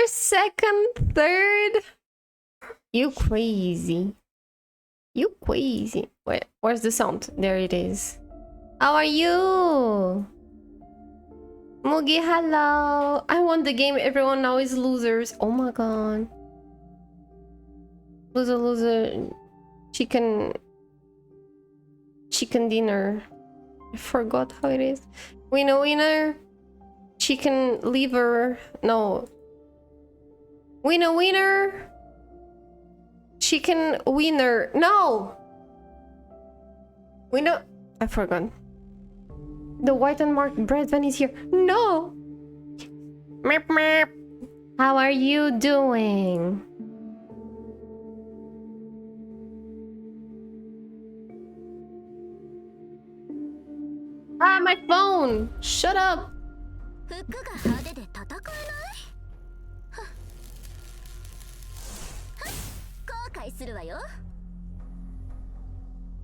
first, second, third. You crazy. You crazy. Wait, where's the sound? There it is. How are you? Mugi, hello. I won the game. Everyone now is losers. Oh my god. Loser, loser. Chicken dinner. I forgot how it is. Winner, winner. Chicken liver. No. Winner, winner. Chicken winner. No. Winner. I forgot. The white and marked bread van is here. No. Meep, meep. How are you doing? Ah, my phone! Shut up!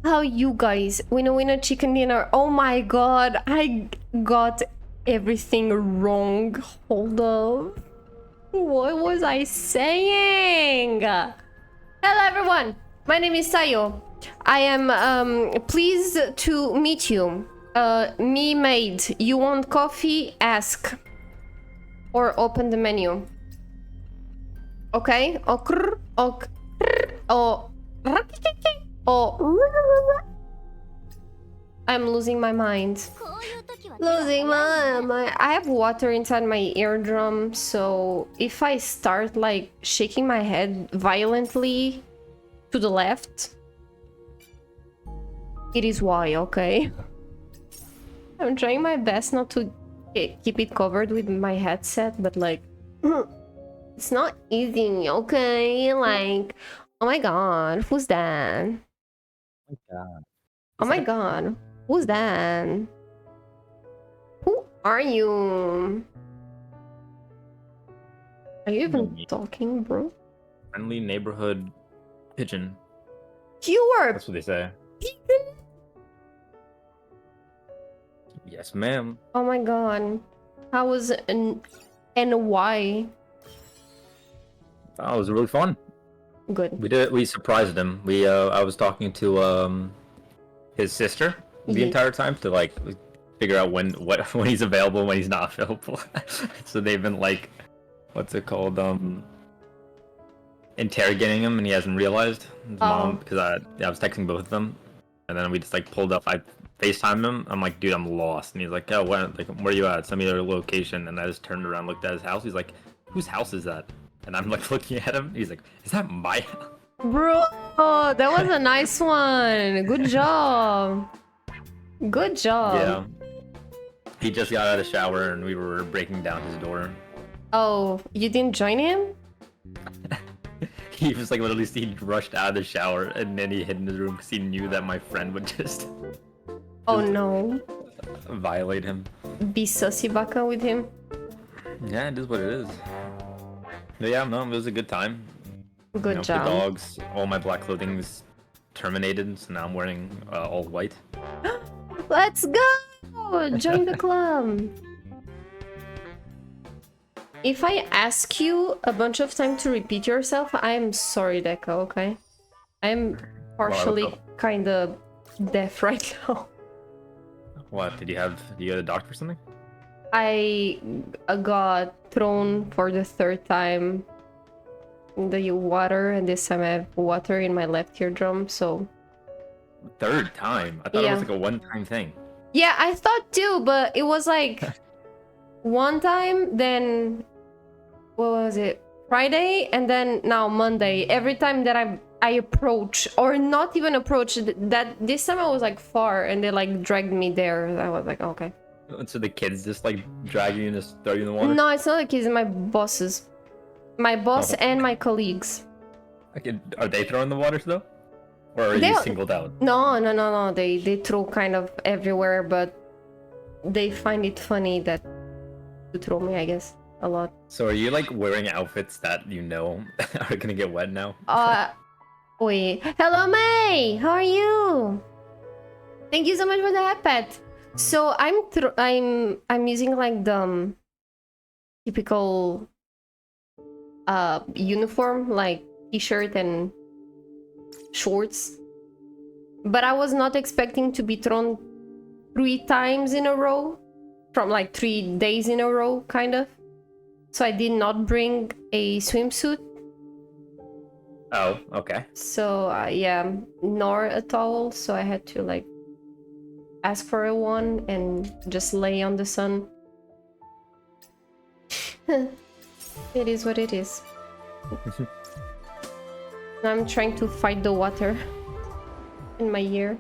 How you guys? Winner chicken dinner. Oh my god, I got everything wrong. Hold up. What was I saying? Hello everyone, my name is Sayo. I am pleased to meet you. Me maid, you want coffee? Ask. Or open the menu. Okay? Oh. I'm losing my mind. Losing my mind. I have water inside my eardrum, so if I start like shaking my head violently to the left, it is why, okay? I'm trying my best not to keep it covered with my headset, but like it's not easy, okay? Like, oh my god, who's that? Oh my god. Oh my god, who's that? Who are you? Are you even talking, bro? Friendly neighborhood pigeon. You are. That's what they say. Pigeon? Yes, ma'am. Oh my god. How was and why? Oh, it was really fun. Good. We surprised him. I was talking to his sister the entire time to like figure out when he's available, when he's not available. So they've been like, what's it called? Interrogating him, and he hasn't realized. His mom, because I was texting both of them, and then we just like pulled up. I FaceTimed him. I'm like, dude, I'm lost, and he's like, oh, where are you at? Send me their location. And I just turned around, looked at his house. He's like, whose house is that? And I'm like looking at him. He's like, is that my house? Bro, that was a nice one. Good job. Good job. Yeah. He just got out of the shower and we were breaking down his door. Oh, you didn't join him? He was like literally, he rushed out of the shower and then he hid in his room because he knew that my friend would just oh no. Violate him. Be sussy baka with him? Yeah, it is what it is. But yeah, no, it was a good time. Good job. The dogs, all my black clothing is terminated, so now I'm wearing all white. Let's go! Join the club. If I ask you a bunch of time to repeat yourself, I'm sorry, Deca, okay? I'm partially kind of deaf right now. What? Did you go to the doctor or something? I got thrown for the third time in the water, and this time I have water in my left eardrum, so... Third time? I thought it was like a one-time thing. Yeah, I thought too, but it was like one time, then what was it? Friday, and then now Monday. Every time that I approach, or not even approach, that this time I was like far, and they like dragged me there. I was like, okay. So the kids just like drag you and just throw you in the water? No, it's not the kids, my bosses. My boss and my colleagues. Okay, are they throwing the water though? Or are you singled out? No. They throw kind of everywhere, but they find it funny that to throw me, I guess, a lot. So are you like wearing outfits that you know are gonna get wet now? Wait. Hello, May. How are you? Thank you so much for the iPad. So I'm using like the typical uniform, like t-shirt and shorts. But I was not expecting to be thrown 3 times in a row, from like 3 days in a row, kind of. So I did not bring a swimsuit. Oh, okay. So yeah, nor a towel. So I had to like ask for a one and just lay on the sun. It is what it is. I'm trying to fight the water in my ear.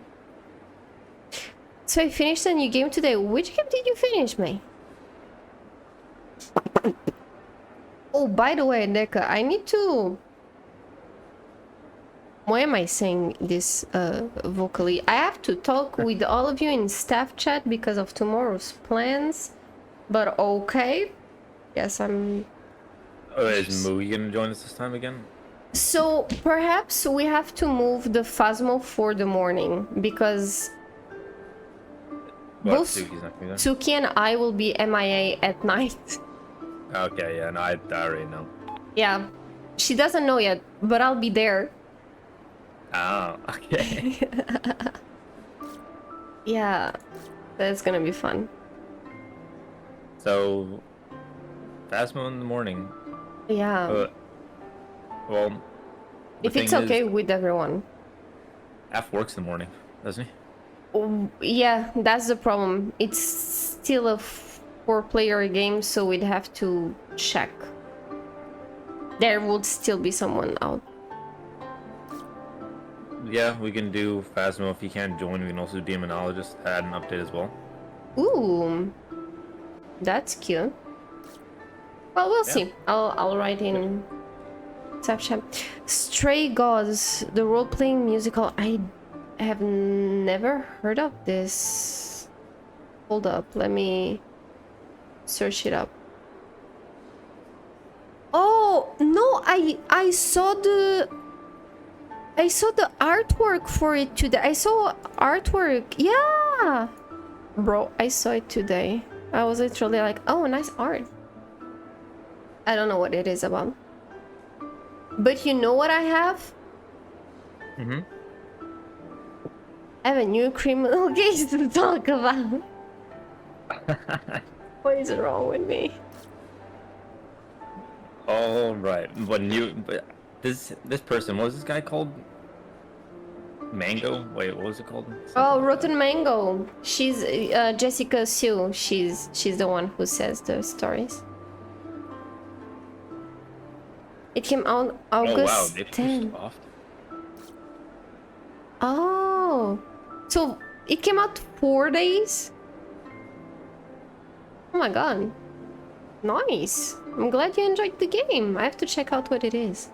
So I finished a new game today. Which game did you finish, May? Oh, by the way, Deka, I need to... Why am I saying this vocally? I have to talk with all of you in staff chat because of tomorrow's plans. But okay. Yes, I'm... Oh, is Moogie gonna join us this time again? So perhaps we have to move the Phasmo for the morning because What? both Suki's not gonna be there? Suki and I will be MIA at night. Okay, yeah, no, I already know. Yeah, she doesn't know yet, but I'll be there. Oh, okay. Yeah, that's gonna be fun. So, Phasmo in the morning. Yeah, Well, the if it's thing okay is, with everyone. F works in the morning, doesn't he? Oh, yeah, that's the problem. It's still a 4-player game, so we'd have to check. There would still be someone out. Yeah, we can do Phasmo. If he can't join, we can also do Demonologist. Add an update as well. Ooh, that's cute. Well, we'll see. I'll write in Snapchat. Stray Gods, the role-playing musical. I have never heard of this. Hold up, let me search it up. Oh no, I saw the artwork for it today. I saw artwork. Yeah, bro, I saw it today. I was literally like, oh, nice art. I don't know what it is about. But you know what I have? Mm-hmm. I have a new criminal case to talk about. What is wrong with me? All right. But this person, what was this guy called? Mango? Wait, what was it called? Oh, Rotten Mango. She's Jessica Sue. She's the one who says the stories. It came out August Oh wow, they pushed 10. off. Oh, so it came out 4 days. Oh my god, nice. I'm glad you enjoyed the game. I have to check out what it is.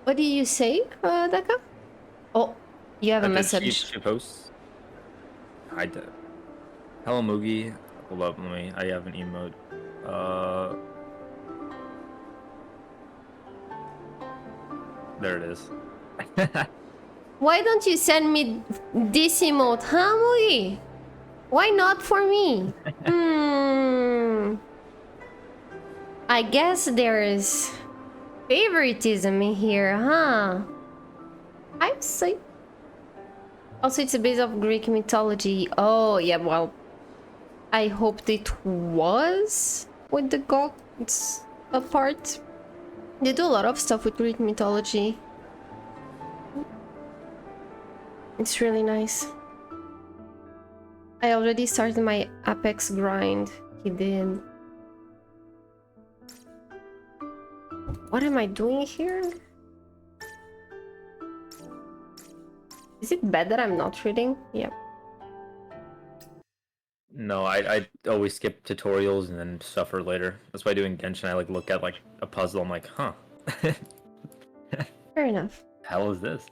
What did you say, Daka? Oh, you have a message. She posts. Hi, hello Moogie. Hold up, I have an emote. There it is. Why don't you send me this emote, huh, Moogie? Why not for me? I guess there is favoritism in here, huh? I see. Also, it's a base of Greek mythology. Oh, yeah, well, I hoped it was with the gods apart. They do a lot of stuff with Greek mythology. It's really nice. I already started my Apex grind. He did. What am I doing here? Is it bad that I'm not reading? Yep. No, I always skip tutorials and then suffer later. That's why doing Genshin, I like look at like a puzzle. I'm like, huh. Fair enough. The hell is this?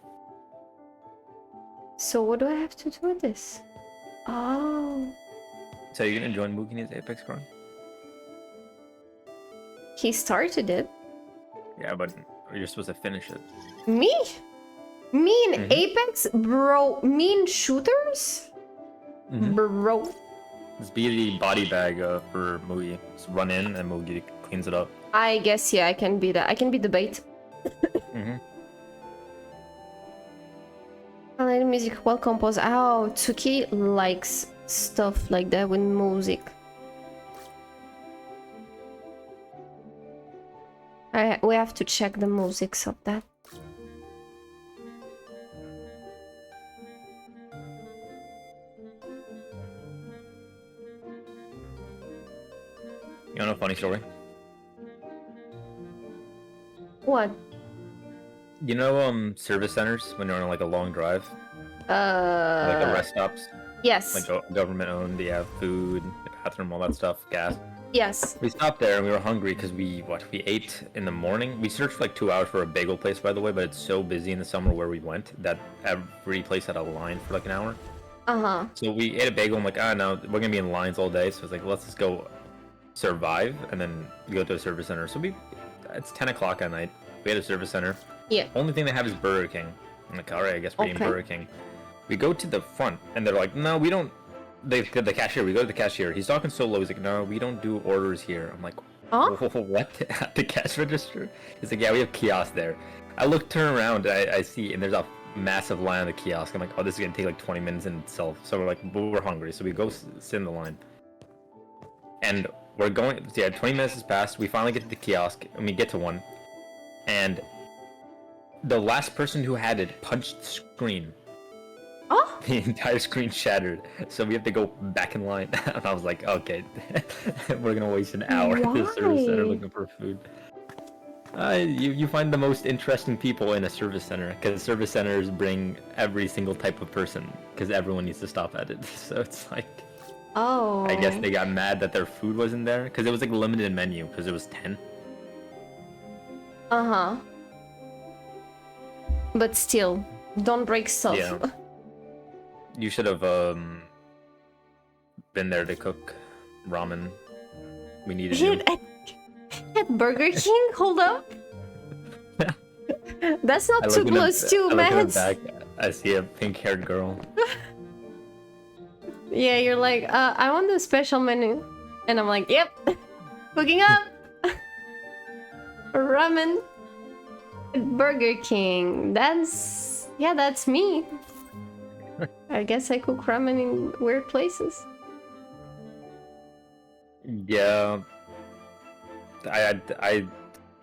So what do I have to do with this? Oh. So you're gonna join Mugi's Apex grind? He started it. Yeah, but you're supposed to finish it. Me? Me in Apex? Bro, me in shooters? Bro. Just be the body bag for Mugi. Just run in and Mugi cleans it up. I guess, yeah, I can be that. I can be the bait. I like music well composed. Oh, Tsuki likes stuff like that with music. We have to check the musics of that. You know a funny story? What? You know, service centers when you're on like a long drive, like the rest stops, Yes. like government owned. They have food, the bathroom, all that stuff, gas. Yes. We stopped there and we were hungry because we ate in the morning. We searched for like 2 hours for a bagel place, by the way, but it's so busy in the summer where we went that every place had a line for like an hour. So we ate a bagel. I'm like, no, we're gonna be in lines all day. So it's like, let's just go survive and then go to a service center. So it's 10 o'clock at night. We had a service center. Yeah. Only thing they have is Burger King. I'm like, all right, I guess we're eating Burger King. We go to the front and they're like, no, we don't. The cashier. We go to the cashier. He's talking so low. He's like, no, we don't do orders here. I'm like, what? At the cash register? He's like, yeah, we have kiosks there. Turn around, I see, and there's a massive line on the kiosk. I'm like, oh, this is gonna take like 20 minutes in itself. So we're like, we're hungry, so we go sit in the line. And we're going. Yeah, 20 minutes has passed. We finally get to the kiosk, and we get to one. And the last person who had it punched the screen. The entire screen shattered, so we have to go back in line. And I was like, okay, we're gonna waste an hour at the service center looking for food. You find the most interesting people in a service center, because service centers bring every single type of person, because everyone needs to stop at it. So it's like, I guess they got mad that their food wasn't there, because it was like limited menu, because it was 10. But still, don't break stuff. Yeah. You should have been there to cook ramen. We needed you. At Burger King? Hold up. That's not 2 plus 2, man. I see a pink-haired girl. Yeah, you're like, I want the special menu. And I'm like, yep. Cooking up. Ramen. Burger King. That's me. I guess I cook ramen in weird places. Yeah. I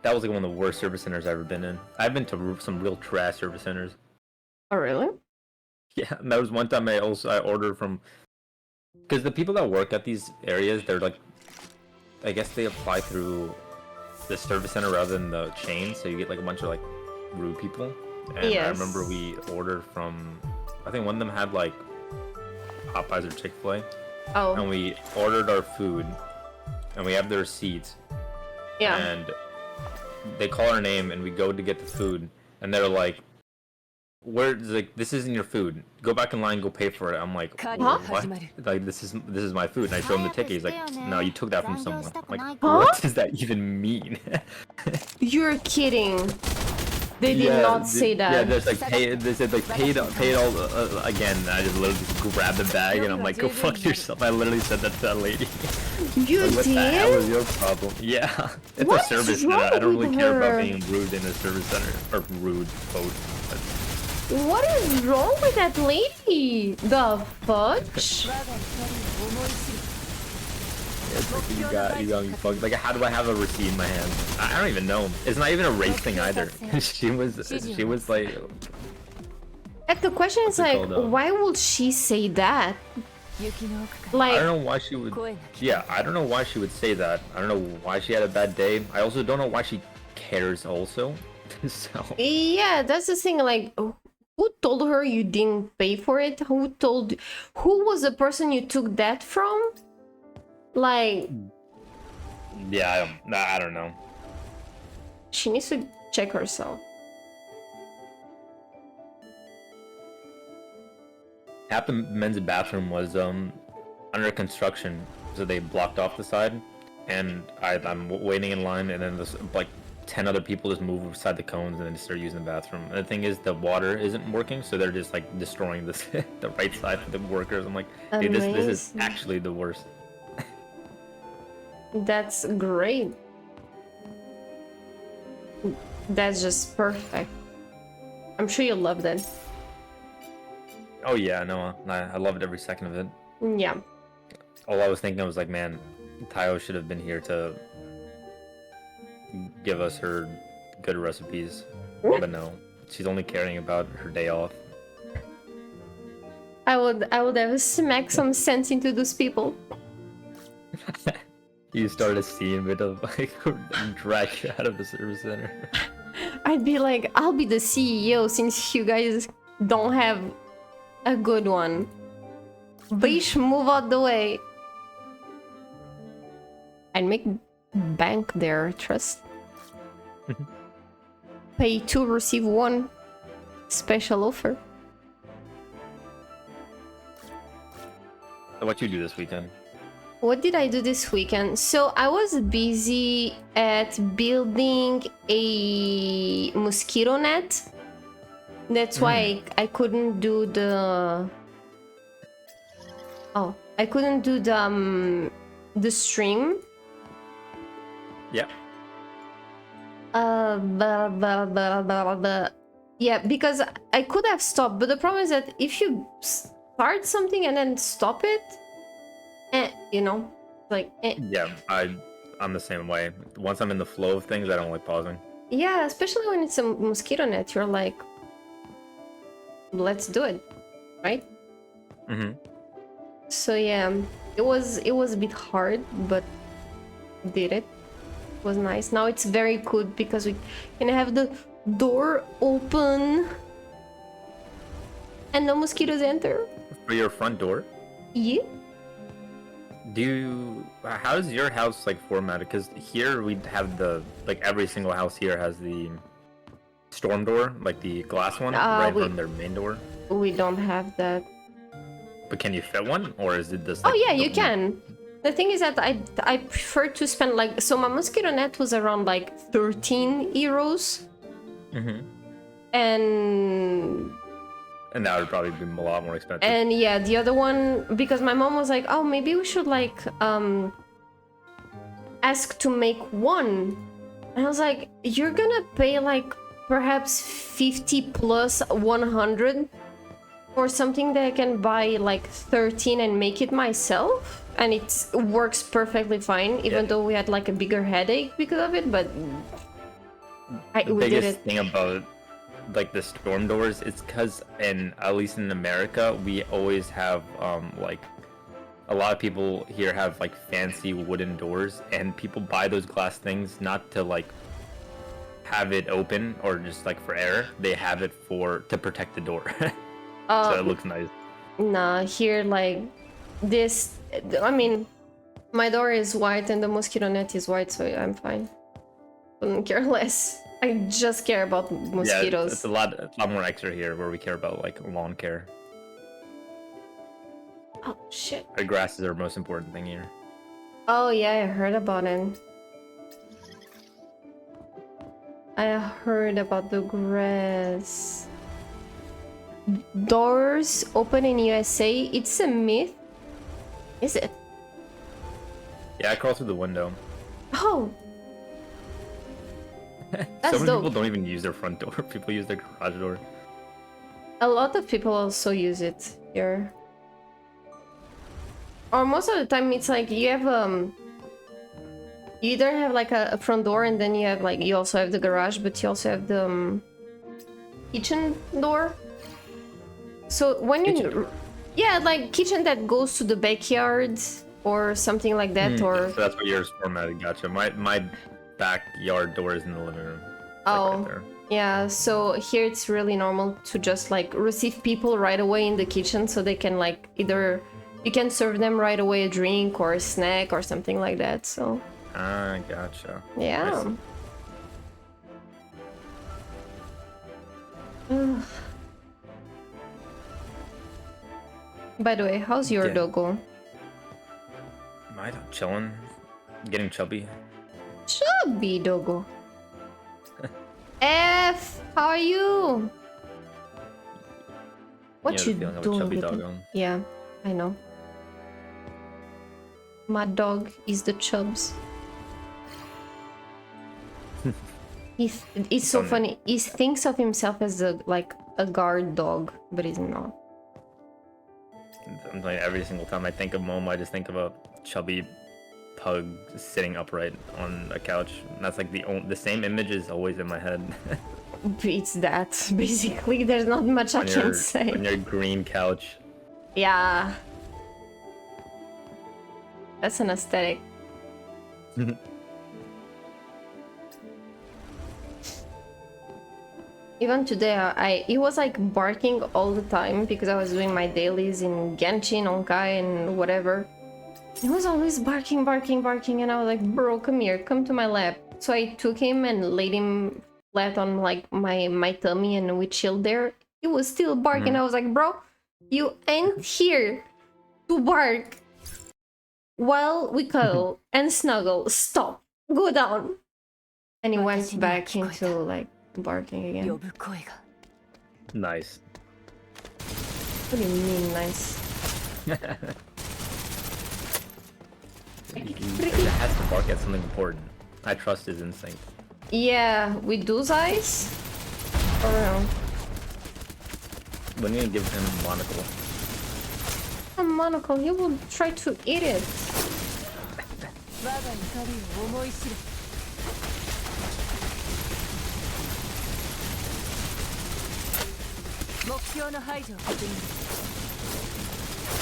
that was like one of the worst service centers I've ever been in. I've been to some real trash service centers. Oh, really? Yeah, and that was one time I ordered from, because the people that work at these areas, they're like, I guess they apply through the service center rather than the chain, so you get like a bunch of like rude people. And I remember we ordered from, I think one of them had like Popeyes or Chick-fil-A. Oh. And we ordered our food, and we have the receipts. Yeah. And they call our name, and we go to get the food, and they're like, this isn't your food. Go back in line, go pay for it. I'm like, what? Like, this is my food. And I show him the ticket. He's like, no, you took that from someone. I'm like, what does that even mean? You're kidding. They did not say that. Yeah, there's like they said like paid all again. And I just literally just grabbed the bag and I'm like, go fuck yourself. I literally said that to that lady. You like, what did? the hell was your problem? Yeah, it's What a service is center. wrong I don't really with care her? about being rude in a service center or rude quote. What is wrong with that lady? The fudge? It's like you got me fucked. Like, how do I have a receipt in my hand? I don't even know. It's not even a race thing either. she was like. Like, the question is like, why would she say that? Like, I don't know why she would. Yeah, I don't know why she would say that. I don't know why she had a bad day. I also don't know why she cares. Also, so. Yeah, that's the thing. Like, who told her you didn't pay for it? Who was the person you took that from? Like, yeah, I don't know. She needs to check herself. Half the men's bathroom was under construction, so they blocked off the side, and I'm waiting in line, and then there's like 10 other people just move beside the cones and then start using the bathroom. And the thing is, the water isn't working, so they're just like destroying this the right side for the workers. I'm like, dude, this is actually the worst. That's great. That's just perfect. I'm sure you loved it. Oh yeah, no, I loved every second of it. Yeah. All I was thinking was like, man, Tayo should have been here to give us her good recipes, but no, she's only caring about her day off. I would have smacked some sense into those people. You start a scene bit of like drag you out of the service center. I'd be like, I'll be the CEO since you guys don't have a good one. Bitch, move out the way. I'd make bank there, trust. Pay 2, receive 1. Special offer. So what you do this weekend? What did I do this weekend? So I was busy at building a mosquito net. That's why I couldn't do the... Oh, I couldn't do the stream. Yeah. Yeah, because I could have stopped, but the problem is that if you start something and then stop it, you know, like... Yeah, I'm the same way. Once I'm in the flow of things, I don't like pausing. Yeah, especially when it's a mosquito net, you're like, let's do it, right? Mm-hmm. So yeah, it was a bit hard, but did it. It was nice. Now it's very good because we can have the door open and no mosquitoes enter. For your front door? Yeah. How is your house like formatted? Because here we have like every single house here has the storm door, like the glass one, right from their main door. We don't have that. But can you fit one, or is it just? Oh Like, yeah, you can. The thing is that I prefer to spend like, so my mosquito net was around like 13 euros. Mm-hmm. And that would probably be a lot more expensive. And yeah, the other one, because my mom was like, oh, maybe we should like ask to make one. And I was like, you're gonna pay like perhaps 50 plus 100 for something that I can buy like 13 and make it myself, and it works perfectly fine, even though we had like a bigger headache because of it, but the biggest thing about like the storm doors, it's because at least in America, we always have like a lot of people here have like fancy wooden doors, and people buy those glass things not to like have it open or just like for air. They have it to protect the door. So it looks nice. Nah, here like this, I mean, my door is white and the mosquito net is white, so I'm fine. I don't care less. I just care about mosquitoes. Yeah, it's a lot more extra here where we care about like lawn care. Oh shit. The grass is our most important thing here. Oh yeah, I heard about it. I heard about the grass. Doors open in USA. It's a myth. Is it? Yeah, I crawl through the window. Oh. That's so many dope. people don't even use their front door. People use their garage door. A lot of people also use it here. Or most of the time it's like you have you either have like a front door, and then you have like, you also have the garage, but you also have the kitchen door. So when you, yeah, like kitchen that goes to the backyard or something like that, or... So that's what yours formatted, gotcha. My backyard door is in the living room. Oh, like right there. Yeah, so here it's really normal to just like receive people right away in the kitchen, so they can like either, you can serve them right away a drink or a snack or something like that, so... Ah, gotcha. Yeah. By the way, how's your doggo? Mine chilling, getting chubby. Chubby doggo. F, how are you? What you doing? Yeah, I know. My dog is the chubs. It's so funny. He thinks of himself as a guard dog, but he's not. I'm like, every single time I think of Momo, I just think of a chubby pug sitting upright on a couch. And that's like the same image is always in my head. It's that, basically. There's not much I can say. On your green couch. Yeah. That's an aesthetic. Even today, he was like barking all the time because I was doing my dailies in Genshin, Honkai, and whatever. He was always barking, barking, barking, and I was like, bro, come here, come to my lap. So I took him and laid him flat on like my tummy, and we chilled there. He was still barking. I was like, bro, you ain't here to bark while we cuddle and snuggle. Stop, go down. And he went back into like barking again. Nice. What do you mean, nice? It has to bark at something important. I trust his instinct. Yeah, with those eyes? Around. We need to give him a monocle. A monocle, he will try to eat it.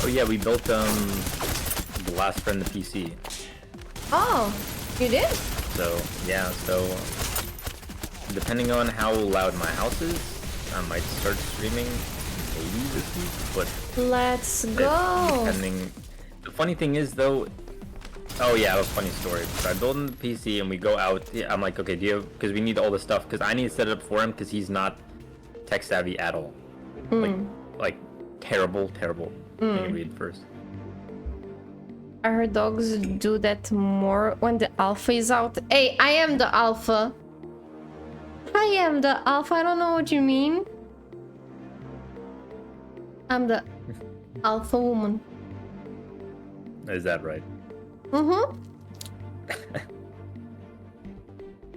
Oh yeah, we built the last friend the PC. Oh, you did? So yeah, depending on how loud my house is, I might start streaming maybe this week, but let's go. Depending. The funny thing is though, oh yeah, that was a funny story. So I build in the PC and we go out. Yeah, I'm like, okay, do you have, because we need all this stuff because I need to set it up for him because he's not tech savvy at all. Like terrible. Let me read first. I heard dogs do that more when the alpha is out. Hey, I am the alpha. I am the alpha. I don't know what you mean. I'm the alpha woman. Is that right?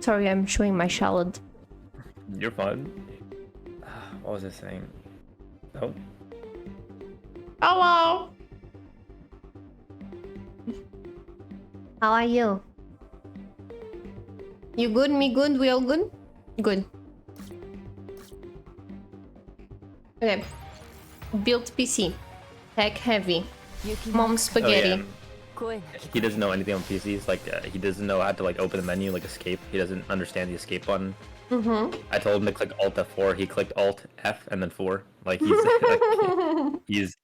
Sorry, I'm showing my shallot. You're fine. What was I saying? Oh. Hello. How are you? You good? Me good? We all good? Good. Okay. Built PC. Tech heavy. Mom spaghetti. Oh, yeah. He doesn't know anything on PCs. Like he doesn't know how to like open the menu, like escape. He doesn't understand the escape button. I told him to click Alt F4. He clicked Alt F and then 4. Like he's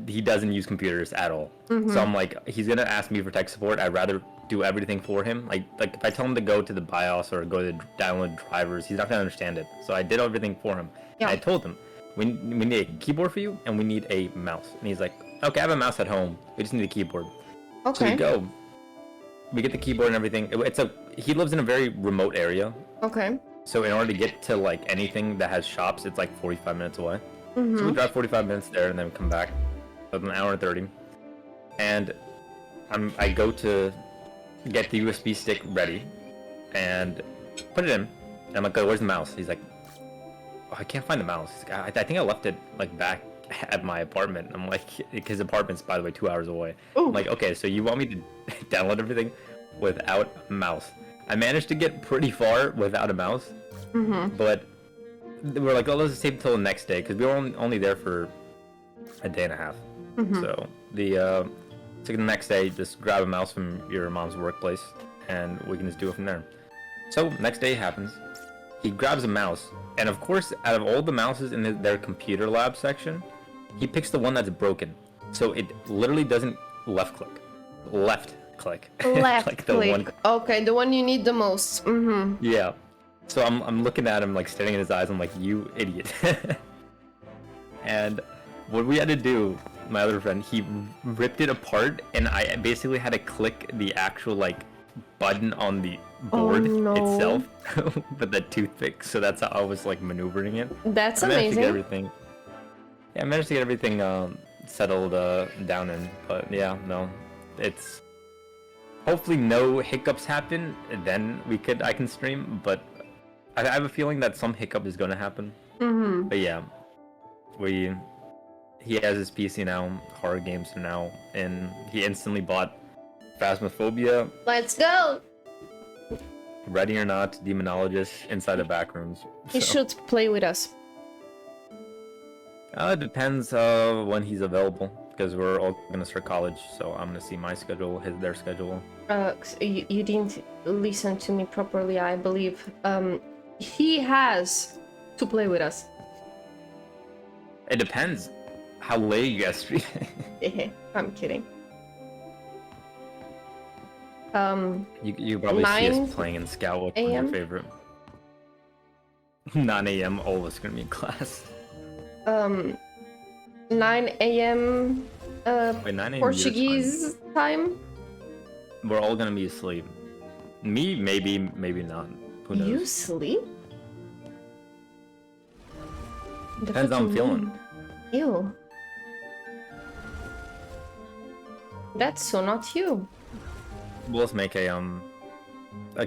he doesn't use computers at all. So I'm like, he's gonna ask me for tech support. I'd rather do everything for him. Like if I tell him to go to the BIOS or go to download drivers, he's not gonna understand it. So I did everything for him. Yeah. I told him we need a keyboard for you and we need a mouse. And he's like, okay, I have a mouse at home. We just need a keyboard. Okay. So we go. We get the keyboard and everything. He lives in a very remote area. Okay. So in order to get to like anything that has shops, it's like 45 minutes away. So we drive 45 minutes there and then come back. So an hour and 30. And I go to get the USB stick ready and put it in. And I'm like, oh, where's the mouse? He's like, oh, I can't find the mouse. He's like, I think I left it like back at my apartment. I'm like, his apartment's by the way 2 hours away. I'm like, okay, so you want me to download everything without a mouse? I managed to get pretty far without a mouse, but we're like, oh, let's save until the next day because we were only there for a day and a half. So so the next day, just grab a mouse from your mom's workplace and we can just do it from there. So next day happens, he grabs a mouse, and of course, out of all the mouses in their computer lab section, he picks the one that's broken. So it literally doesn't left click. Left click. Like click. Okay, the one you need the most. Yeah. So I'm looking at him, like staring in his eyes. I'm like, you idiot. And what we had to do, my other friend, he ripped it apart, and I basically had to click the actual like button on the board itself with the toothpick. So that's how I was like maneuvering it. That's amazing. I I managed to get everything settled down in, but yeah, no, it's hopefully no hiccups happen, and then I can stream. But I have a feeling that some hiccup is gonna happen. Mm-hmm. But yeah, he has his PC now, horror games are now, and he instantly bought Phasmophobia. Let's go! Ready or not, Demonologist inside the backrooms. He should play with us. It depends when he's available, because we're all gonna start college, so I'm gonna see my schedule, their schedule. You didn't listen to me properly, I believe. He has to play with us. It depends how late you guys stream. I'm kidding. You probably see us playing in Scout. What's your favorite? 9 a.m. all of us gonna be in class. 9 a.m. Wait, 9 a.m. Portuguese time. We're all gonna be asleep. Me, maybe not. Who knows? You sleep? Depends how I'm feeling. Ew. That's so not you. We'll just make a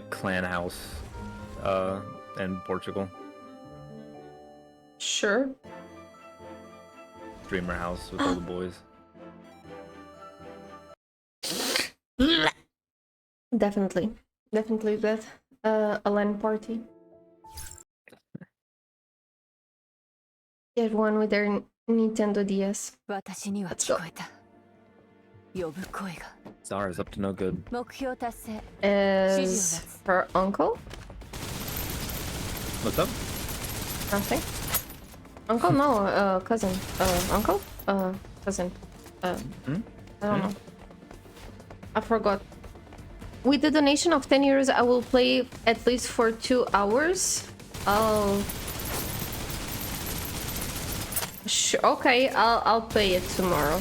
clan house in Portugal. Sure. Streamer house with all the boys. Definitely that. A LAN party. Everyone with their Nintendo DS. Let's go. Zara's up to no good. Is her uncle? What's up? Nothing. Uncle? No, cousin. Uncle? Cousin. I don't know. I forgot. With the donation of 10 euros, I will play at least for 2 hours. Oh. Sure. Okay, I'll play it tomorrow.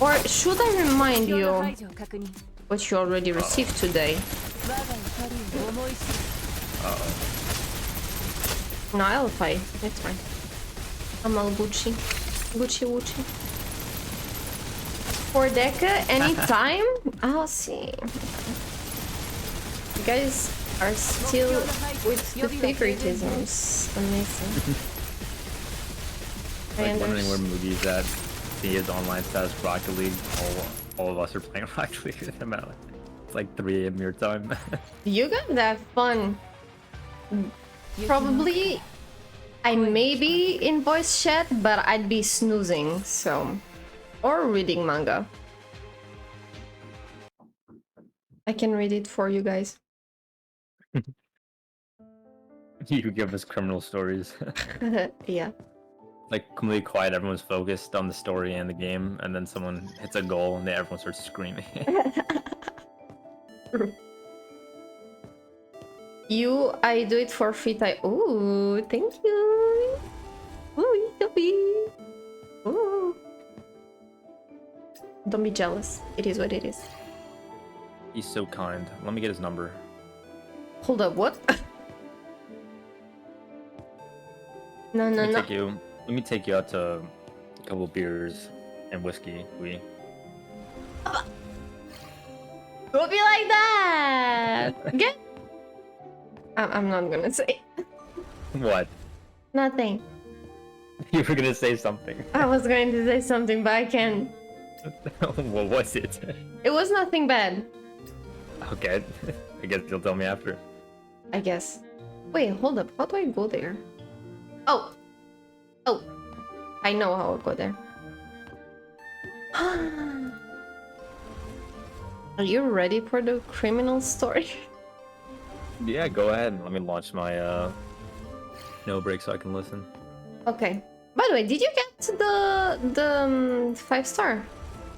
Or should I remind you what you already received today? No, I'll pay. It's fine. I'm all Gucci. Gucci. For Deca, anytime? I'll see. You guys are still with the favoritisms. Amazing. Like wondering where Moogie's at. See his online status Rocket League. All of us are playing Rocket League with him at it's like 3 a.m. your time. You guys have fun. Probably I may be in voice chat, but I'd be snoozing, so... Or reading manga. I can read it for you guys. You give us criminal stories. Yeah. Like completely quiet, everyone's focused on the story and the game, and then someone hits a goal and then everyone starts screaming. I do it for free time. Ooh, thank you. Ooh, Yuppie. Ooh. Don't be jealous. It is what it is. He's so kind. Let me get his number. Hold up, what? No. Let me take you out to a couple of beers and whiskey. Don't be like that! Get. I'm not gonna say. What? Nothing. You were gonna say something. I was going to say something, but I can't. What was it? It was nothing bad. Okay. I guess you'll tell me after. I guess. Wait, hold up. How do I go there? Oh! I know how to go there. Are you ready for the criminal story? Yeah, go ahead. Let me launch my no break so I can listen. Okay. By the way, did you get the 5-star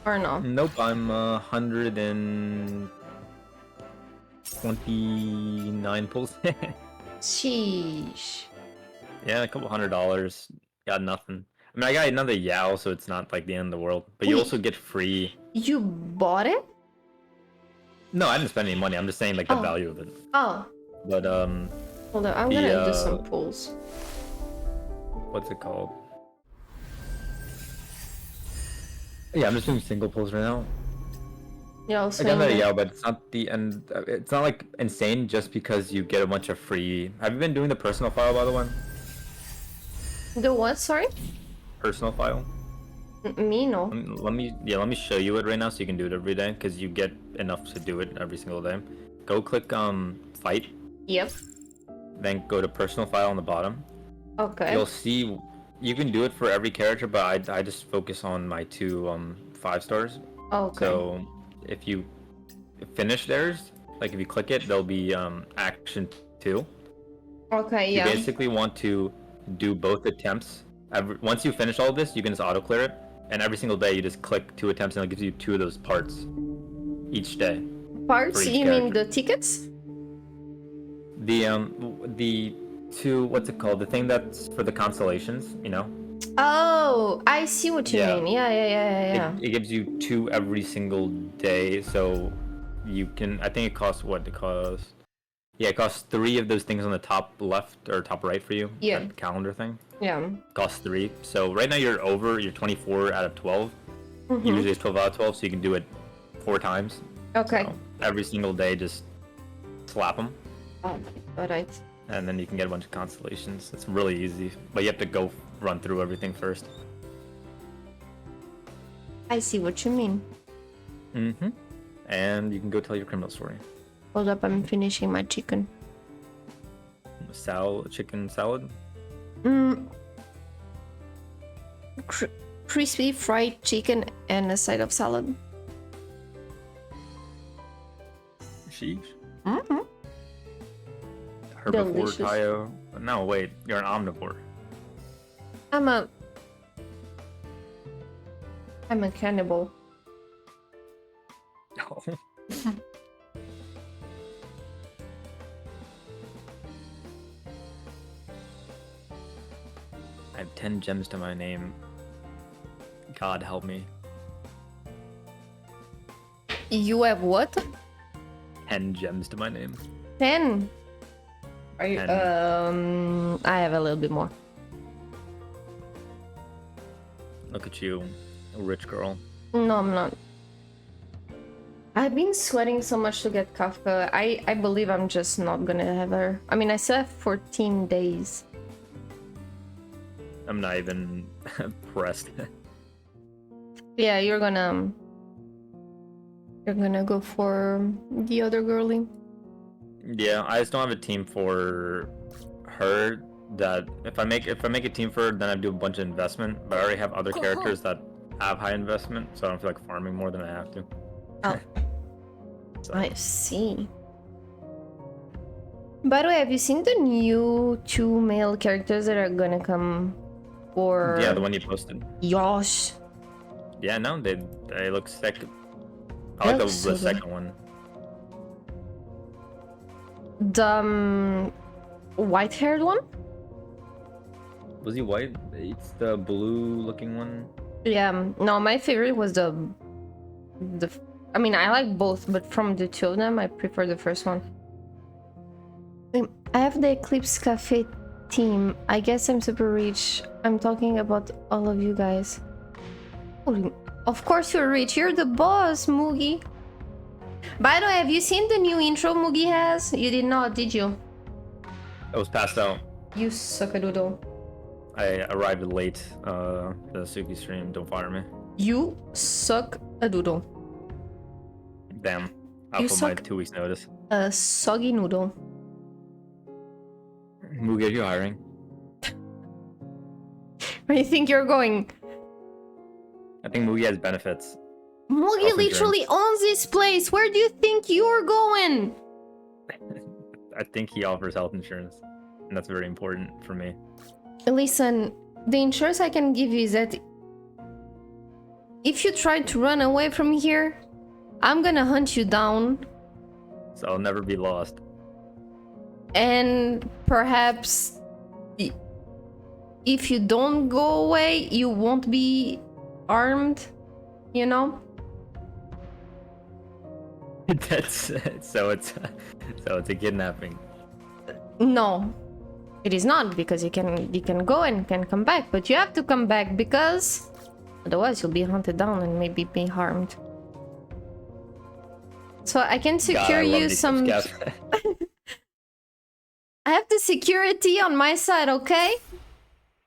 or no? Nope, I'm 129 pulls. Sheesh. Yeah, a couple $100. Got nothing. I mean, I got another Yao, so it's not like the end of the world. But you also get free. You bought it? No, I didn't spend any money. I'm just saying like the value of it. Oh. But hold on, I'm gonna do some pulls. What's it called? Yeah, I'm just doing single pulls right now. Yeah, I got that, yeah, but it's not the end. It's not like insane just because you get a bunch of free. Have you been doing the personal file, by the way? The what? Sorry? Personal file. Me, no. Let me show you it right now so you can do it every day because you get enough to do it every single day. Go click fight. Yep. Then go to personal file on the bottom. Okay. You'll see you can do it for every character, but I just focus on my two 5 stars. Okay. So if you finish theirs, like if you click it, there'll be action 2. Okay, yeah. You basically want to do both attempts. Once you finish all of this, you can just auto clear it, and every single day you just click 2 attempts, and it gives you 2 of those parts each day. Parts? You mean the tickets? The 2, what's it called? The thing that's for the constellations, you know? Oh, I see what you mean. Yeah. It gives you 2 every single day, so you can. I think it costs what? It costs. Yeah, it costs 3 of those things on the top left or top right for you. Yeah. That calendar thing. Yeah. Costs 3. So right now you're 24 out of 12. Mm-hmm. Usually it's 12 out of 12, so you can do it 4 times. Okay. So every single day, just slap them. Oh, alright. And then you can get a bunch of constellations. It's really easy, but you have to go run through everything first. I see what you mean. Mm-hmm. And you can go tell your criminal story. Hold up, I'm finishing my chicken. Chicken salad? Crispy fried chicken and a side of salad. Sheesh. Mm-hmm. Herbivore, Delicious. Tayo. No, wait. You're an omnivore. I'm a cannibal. No. I have 10 gems to my name. God help me. You have what? 10 gems to my name. 10. Are you? 10. I have a little bit more. Look at you, a rich girl. No, I'm not. I've been sweating so much to get Kafka. I believe I'm just not gonna have her. I mean, I still have 14 days. I'm not even pressed. Yeah, you're gonna go for the other girlie. Yeah, I just don't have a team for her. That if I make a team for her, then I do a bunch of investment. But I already have other characters that have high investment, so I don't feel like farming more than I have to. Oh, So. I see. By the way, have you seen the new 2 male characters that are gonna come for? Yeah, the one you posted. Yosh. Yeah, no, they look sick. I like the second one. The white-haired one? Was he white? It's the blue-looking one. Yeah. No, my favorite was the. I mean, I like both, but from the 2 of them, I prefer the first one. I have the Eclipse Cafe team. I guess I'm super rich. I'm talking about all of you guys. Of course you're rich. You're the boss, Moogie. By the way, have you seen the new intro Moogie has? You did not, did you? I was passed out. You suck a doodle. I arrived late. The Suki stream. Don't fire me. You suck a doodle. Damn. I'll You put my suck 2 weeks notice. a soggy noodle. Mugi, are you hiring? Where do you think you're going? I think Mugi has benefits. Moogie Health literally insurance. owns this place. Where do you think you're going? I think he offers health insurance, and that's very important for me. Listen, the insurance I can give you is that if you try to run away from here, I'm gonna hunt you down. So I'll never be lost. And perhaps if you don't go away, you won't be armed, you know? That's so it's a kidnapping. No, it is not, because you can go and can come back, but you have to come back because otherwise you'll be hunted down and maybe be harmed. So I can secure God, I love you these some... scouts. I have the security on my side, okay?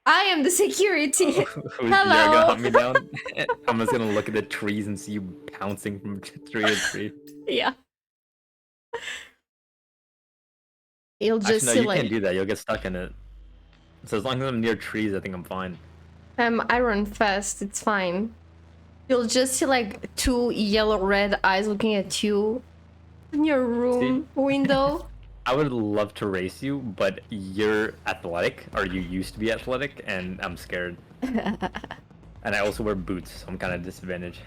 I am the security. You're Hello. gonna hunt me down? I'm just gonna look at the trees and see you pouncing from tree to tree. Yeah. You'll just Actually, no, see you like... can't do that. You'll get stuck in it. So as long as I'm near trees, I think I'm fine. I run fast, it's fine. You'll just see like two yellow red eyes looking at you in your room window. I would love to race you, but you're athletic, or you used to be athletic, and I'm scared. And I also wear boots, so I'm kind of disadvantaged.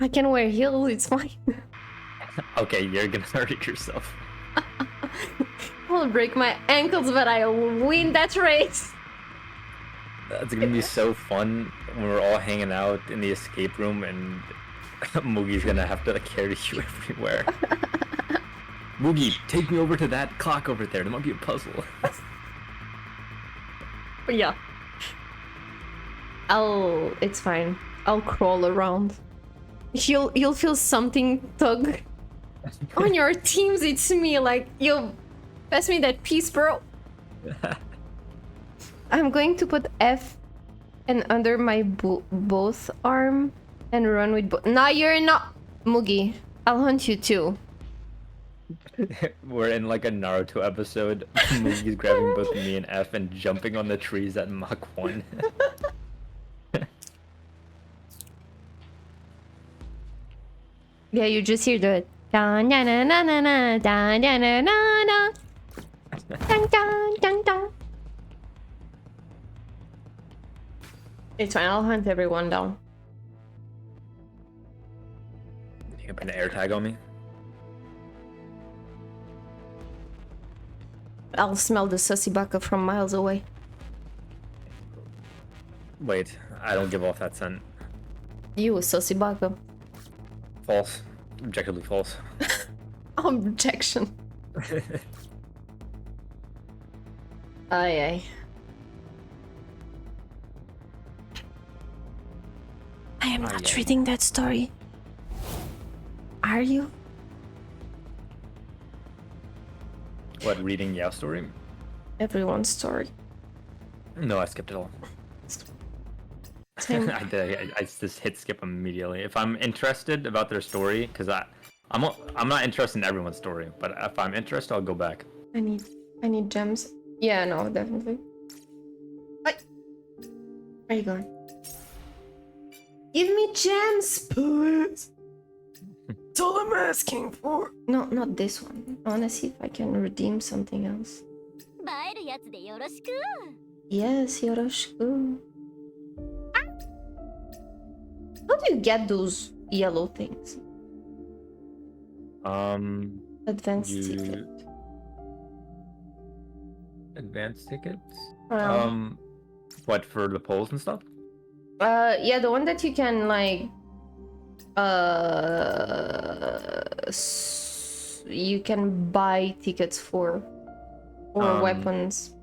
I can wear heels, it's fine. Okay, you're gonna hurt yourself. I'll break my ankles, but I'll win that race. It's gonna be so fun when we're all hanging out in the escape room and Moogie's gonna have to carry you everywhere. Moogie, take me over to that clock over there. There might be a puzzle. Yeah. It's fine. I'll crawl around. You'll feel something tug on your teams. It's me. Like, you'll pass me that piece, bro. I'm going to put F and under my both arm and run with both. No, you're not. Moogie, I'll hunt you too. We're in like a Naruto episode. Moogie's grabbing both me and F and jumping on the trees at Mach 1. Yeah, you just hear the da na na na na na da na na na na dun dun dun dun. It's fine, I'll hunt everyone down. You can put an air tag on me? I'll smell the sussy baka from miles away. Wait, I don't give off that scent. You a sussy baka. False. Objectively false. Objection. Aye aye. I am not reading that story. Are you? What, reading Yao story? Everyone's story. No, I skipped it all. Same. I did. I just hit skip immediately. If I'm interested about their story, because I'm not interested in everyone's story, but if I'm interested, I'll go back. I need gems. Yeah, no, definitely. Wait. Where are you going? Give me gems, please. That's all I'm asking for. No, not this one. I wanna see if I can redeem something else. Yes, yoroshiku. How do you get those yellow things? Advanced ticket. Advanced tickets? Wow. What, for the polls and stuff? Yeah, the one that you can like you can buy tickets for, or weapons.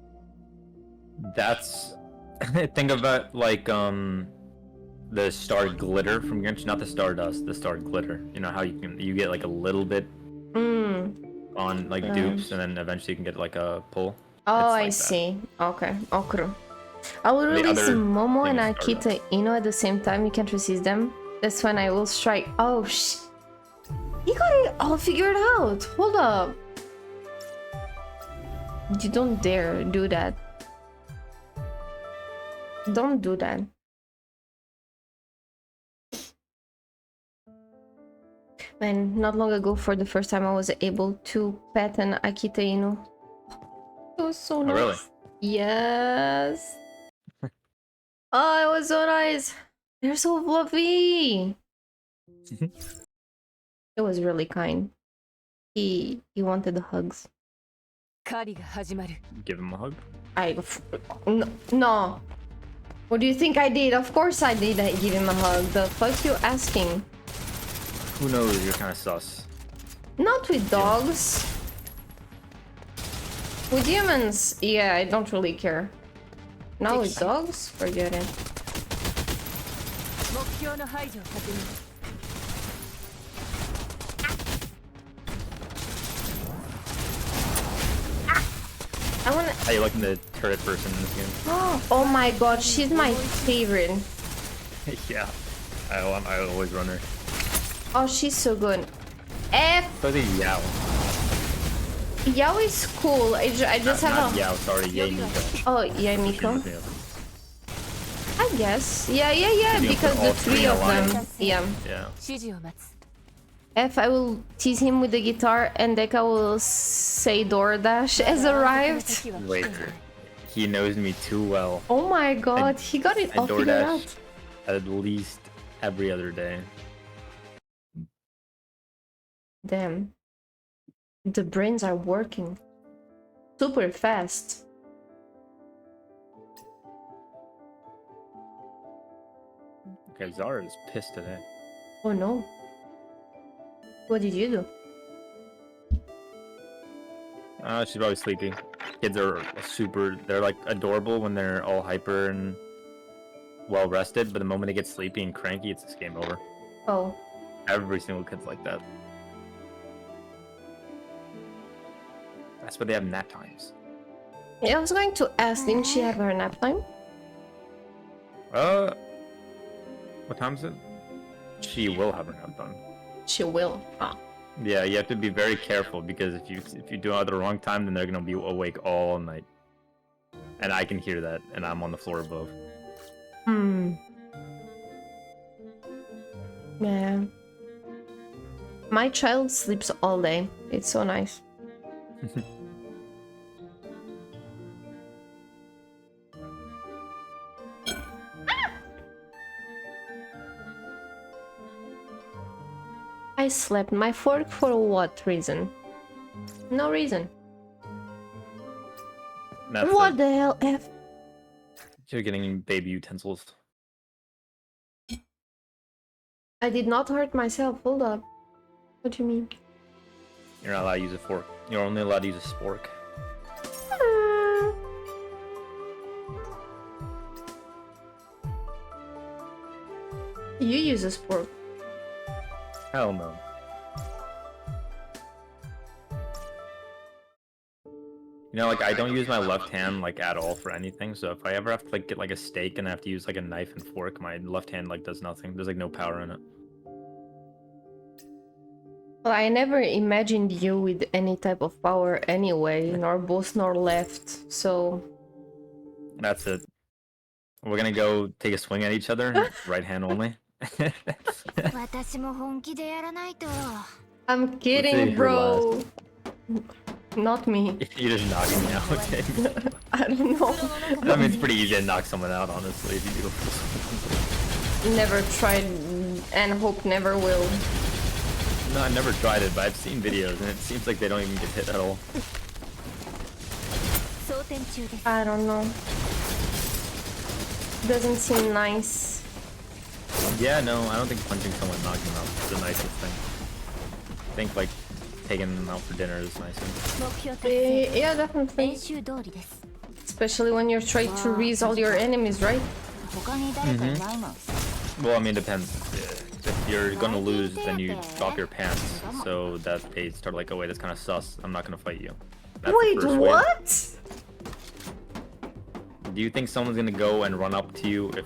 That's think about like the star glitter from Grinch, not the stardust, the star glitter. You know how you get like a little bit on like dupes, and then eventually you can get like a pull. Oh, like I see. Okay, okay. I will release Momo and Akita Ino at the same time. You can't resist them. That's when I will strike. Oh, you got it all figured out. Hold up. You don't dare do that. Don't do that. Man, not long ago, for the first time, I was able to pet an Akita Inu. It was so nice. Oh, really? Yes. Oh, it was so nice. They're so fluffy. It was really kind. He wanted the hugs. Give him a hug. No. What do you think I did? Of course I did. I give him a hug. The fuck you asking? Who knows? You're kind of sus. Not with dogs. With humans, yeah, I don't really care. Now with dogs, forget it. How you liking the turret person in this game? Oh my god, she's my favorite. Yeah, I always run her. Oh, she's so good. F. So the Yao. Yao is cool. I just have not a. Yao, sorry, Yamiko. Oh, yeah, Miko. I guess. Yeah. Because the three of them. Yeah. F, I will tease him with the guitar, and Deka will say DoorDash has arrived. Wait, he knows me too well. Oh my god, he got it all figured out. At least every other day. Damn. The brains are working super fast. Okay, Zara is pissed today. Oh no. What did you do? She's probably sleepy. Kids are they're like adorable when they're all hyper and well rested, but the moment they get sleepy and cranky, it's just game over. Oh. Every single kid's like that. That's why they have nap times. Yeah, I was going to ask, didn't she have her nap time? What time is it? She will have her nap time. She will. Ah. Yeah, you have to be very careful because if you do it at the wrong time, then they're gonna be awake all night. And I can hear that, and I'm on the floor above. Yeah. My child sleeps all day. It's so nice. I slapped my fork for what reason? No reason. What the hell, F? You're getting baby utensils. I did not hurt myself. Hold up. What do you mean? You're not allowed to use a fork. You're only allowed to use a spork. You use a spork. Hell no. You know, like I don't use my left hand like at all for anything. So if I ever have to like get like a steak and I have to use like a knife and fork, my left hand like does nothing. There's like no power in it. Well, I never imagined you with any type of power anyway, nor both nor left. So that's it. We're gonna go take a swing at each other, right hand only. I'm kidding, bro. Not me. You're just knocking me out. Okay. I don't know. I mean, it's pretty easy to knock someone out, honestly, if you do. Never tried and hope never will. No, I never tried it, but I've seen videos and it seems like they don't even get hit at all. I don't know. Doesn't seem nice. Yeah, no, I don't think punching someone and knocking them out is the nicest thing. I think, like, taking them out for dinner is nicer. Yeah, definitely. Especially when you're trying to raise all your enemies, right? Well, I mean, it depends. If you're gonna lose, then you drop your pants, so that they start like, oh wait, that's kind of sus, I'm not gonna fight you. That's wait, what? Do you think someone's gonna go and run up to you if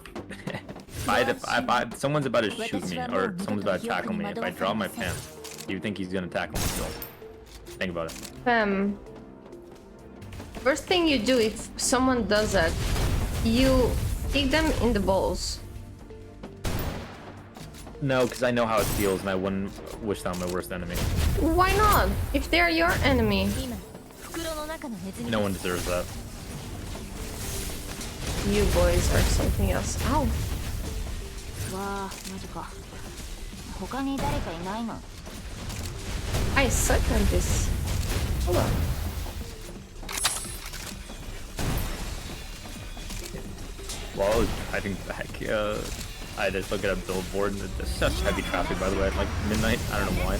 someone's about to shoot me or someone's about to tackle me? If I drop my pants, do you think he's gonna tackle me still? Think about it. First thing you do if someone does that, you kick them in the balls. No, because I know how it feels and I wouldn't wish that on my worst enemy. Why not? If they're your enemy. No one deserves that. You boys are something else. Ow. I suck at this. Hold on. While I was driving back, I just looked at a billboard and there's such heavy traffic, by the way, at like midnight. I don't know why.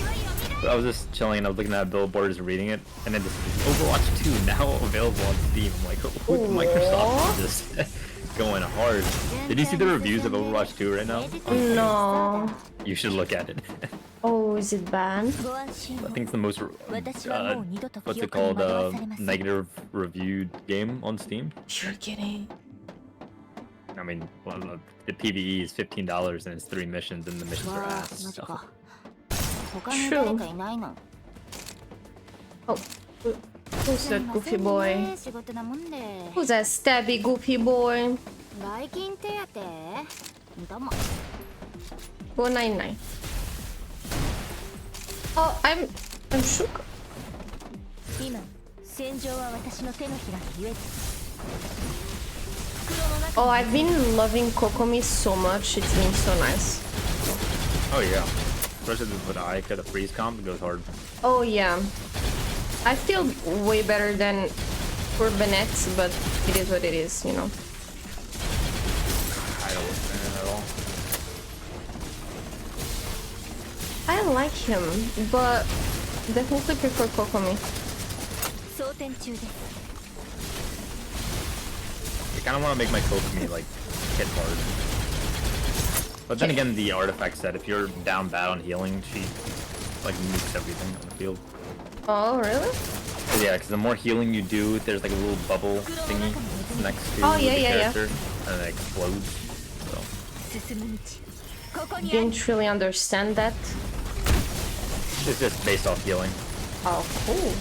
But I was just chilling and I was looking at a billboard, just reading it, and then just Overwatch 2 now available on Steam. I'm like, who Microsoft is this? going hard. Did you see the reviews of Overwatch 2 right now? No. You should look at it. Oh, is it bad? I think it's the most, what's it called, negative reviewed game on Steam. You're kidding. I mean, well, the PvE is $15 and it's 3 missions and the missions are ass. So. True. Oh, who's that goofy boy? Who's that stabby goofy boy? Go 99. Oh, I'm shook. Oh, I've been loving Kokomi so much. It's been so nice. Oh yeah, especially with Aika, the freeze comp, it goes hard. Oh yeah, I feel way better than for Bennett, but it is what it is, you know. I don't understand it at all. I like him, but definitely prefer Kokomi. I kind of want to make my Kokomi like hit hard. But then again, the artifact said if you're down bad on healing, she like nukes everything on the field. Oh, really? Yeah, because the more healing you do, there's like a little bubble thingy next to the character, and it explodes. So. Didn't really understand that. It's just based off healing. Oh, cool.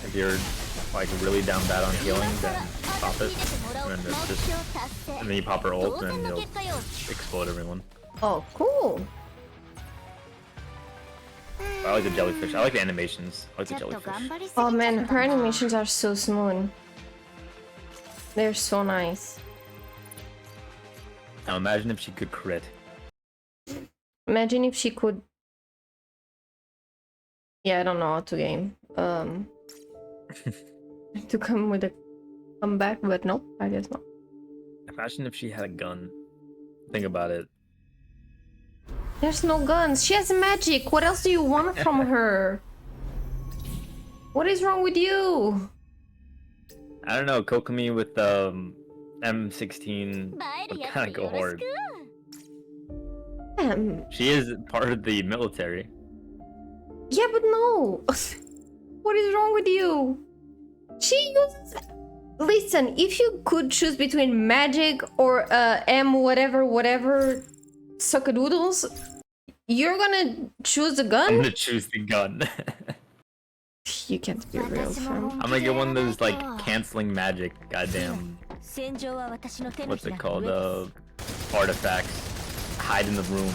If you're like really down bad on healing, then pop it, and then and then you pop her ult, and you'll explode everyone. Oh, cool. I like the jellyfish. I like the animations. I like the jellyfish. Oh man, her animations are so smooth. They're so nice. Now imagine if she could crit. Imagine if she could. Yeah, I don't know how to game. To come with a comeback, but no, I guess not. Imagine if she had a gun. Think about it. There's no guns. She has magic. What else do you want from her? What is wrong with you? I don't know. Kokomi with M16 would kind of go hard. She is part of the military. Yeah, but no. What is wrong with you? She uses... Listen, if you could choose between magic or M whatever suckadoodles, you're gonna choose the gun? I'm gonna choose the gun. You can't be real, fam. I'm gonna get one of those like canceling magic goddamn... What's it called? Artifacts. Hide in the room.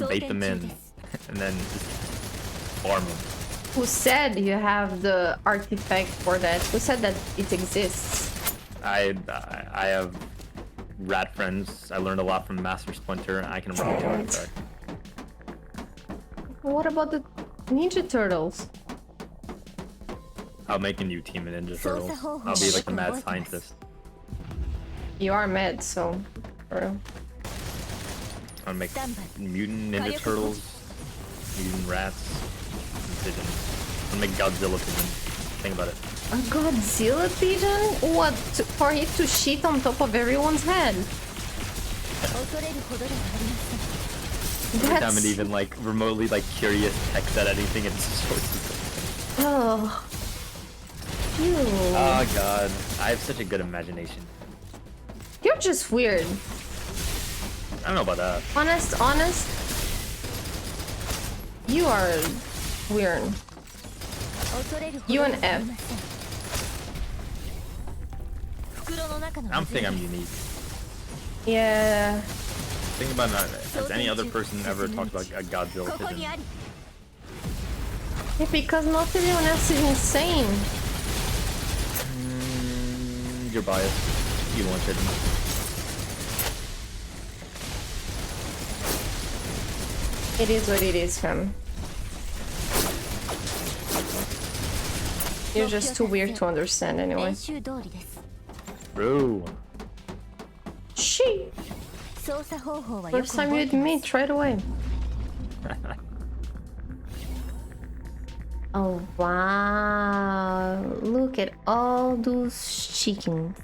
Bait them in. And then just farm them. Who said you have the artifact for that? Who said that it exists? I have rat friends. I learned a lot from Master Splinter. I can run the artifact. What about the Ninja Turtles? I'll make a new team of Ninja Turtles. I'll be like the mad scientist. You are mad, so... For real. I'll make mutant Ninja Turtles, mutant rats, and pigeons. I'll make Godzilla pigeon. Think about it. A Godzilla pigeon? What? For it to shit on top of everyone's head? Every time it even like remotely like curious text at anything, it's so Oh. Ew. Oh god, I have such a good imagination. You're just weird. I don't know about that. Honest. You are weird. You and F. I don't think I'm unique. Yeah. Think about that. Has any other person ever talked about a Godzilla pigeon? Yeah, because not everyone else is insane. You're biased. You want pigeon. It is what it is, fam. You're just too weird to understand anyway. Bro. She. First time you admit right away. Oh wow. Look at all those chickens.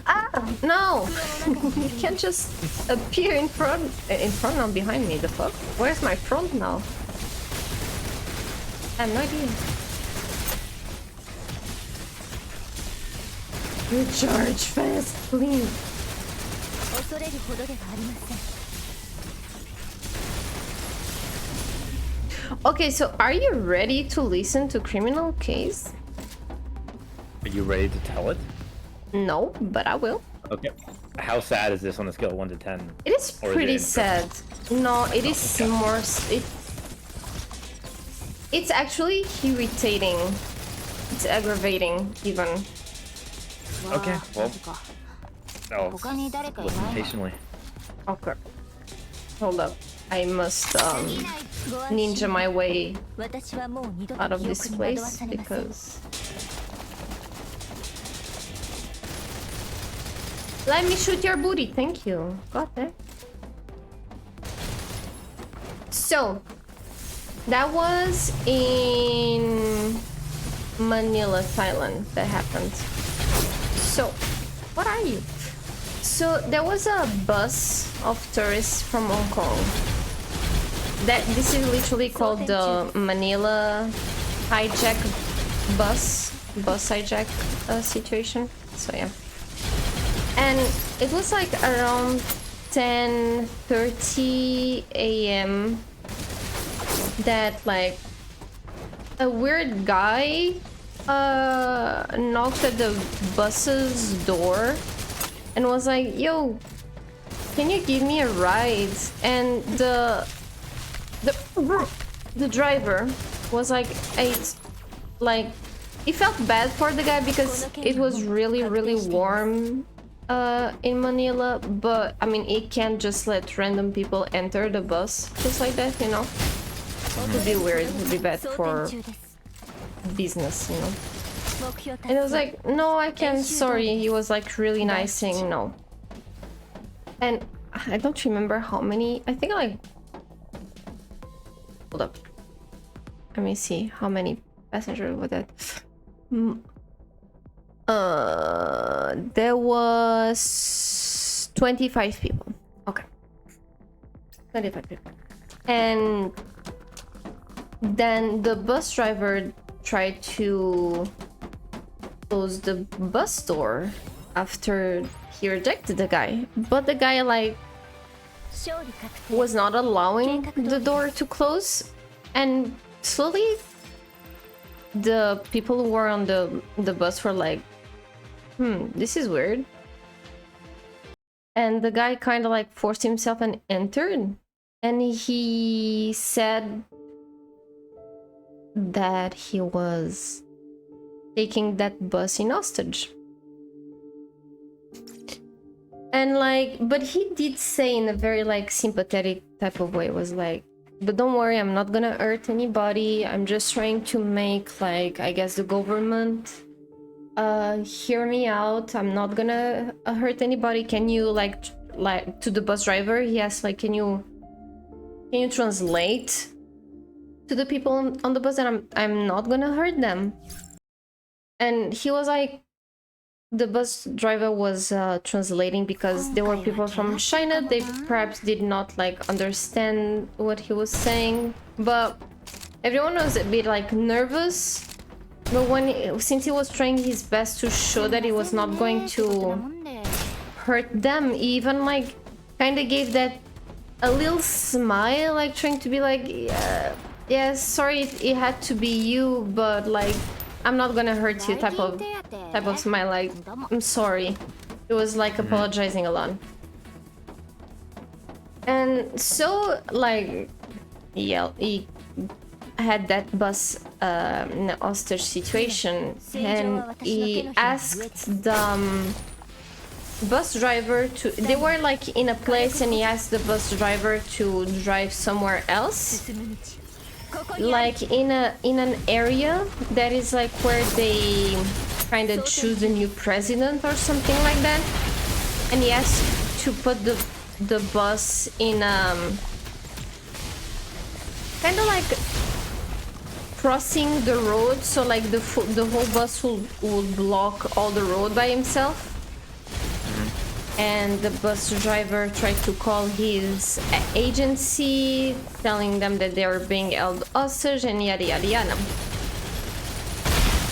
Ah, no! You can't just appear in front now behind me. The fuck? Where's my front now? I have no idea. Recharge fast, please. Okay, so are you ready to listen to criminal case? Are you ready to tell it? No, but I will. Okay. How sad is this on a scale of 1 to 10? It is pretty sad. No, it is more... It's actually irritating. It's aggravating, even. Okay, well... Oh, listen patiently. Okay. Hold up. I must ninja my way out of this place because... Let me shoot your booty, thank you. Got that. So, that was in Manila, Thailand, that happened. So, what are you? So, there was a bus of tourists from Hong Kong. This is literally called the Manila hijack bus hijack situation. So, yeah. And it was like around 10:30 a.m. that like a weird guy knocked at the bus's door and was like, yo, can you give me a ride? And the driver was like, he felt bad for the guy because it was really warm in Manila, but I mean, it can't just let random people enter the bus just like that, you know? It would be weird, it would be bad for business, you know? And it was like, no, I can't, sorry. He was like really nice saying no. And I don't remember how many, I think like... Hold up. Let me see how many passengers were that. There was 25 people. Okay. 25 people. And then the bus driver tried to close the bus door after he rejected the guy. But the guy like was not allowing the door to close. And slowly the people who were on the bus were like, this is weird. And the guy kind of like forced himself and entered. And he said that he was taking that bus in hostage. And like, but he did say in a very like sympathetic type of way, was like, but don't worry, I'm not gonna hurt anybody. I'm just trying to make like, I guess the government hear me out. I'm not gonna hurt anybody. Can you like to the bus driver, he asked like, can you translate to the people on the bus that I'm not gonna hurt them? And he was like, the bus driver was translating because there were people from China. They perhaps did not like understand what he was saying, but everyone was a bit like nervous. But since he was trying his best to show that he was not going to hurt them, he even like kind of gave that a little smile, like trying to be like, yeah, sorry, it had to be you, but like, I'm not gonna hurt you type of smile, like, I'm sorry. It was like apologizing a lot. And so like, yeah, he had that bus in an hostage situation, and he asked the bus driver to, they were like in a place, and he asked the bus driver to drive somewhere else, like in an area that is like where they kind of choose a new president or something like that. And he asked to put the bus in kind of like crossing the road, so like the whole bus will block all the road by himself. and the bus driver tried to call his agency, telling them that they were being held hostage and yada yada yada.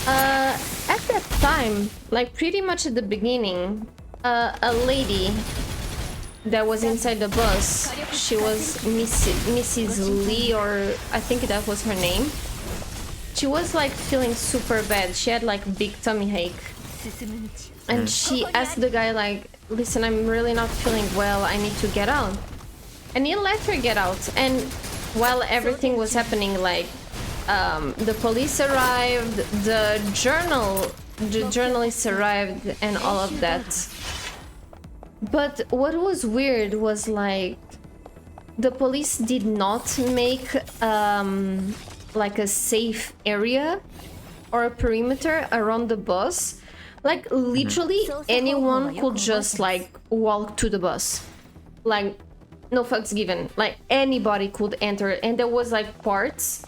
At that time, like pretty much at the beginning, a lady that was inside the bus, she was Mrs. Lee, or I think that was her name. She was like feeling super bad. She had like big tummy ache. And she asked the guy like, listen, I'm really not feeling well, I need to get out. And he let her get out. And while everything was happening, like the police arrived, the journalists arrived, and all of that. But what was weird was like the police did not make like a safe area or a perimeter around the bus. Like literally anyone could just like walk to the bus, like no fucks given. Like anybody could enter, and there was like parts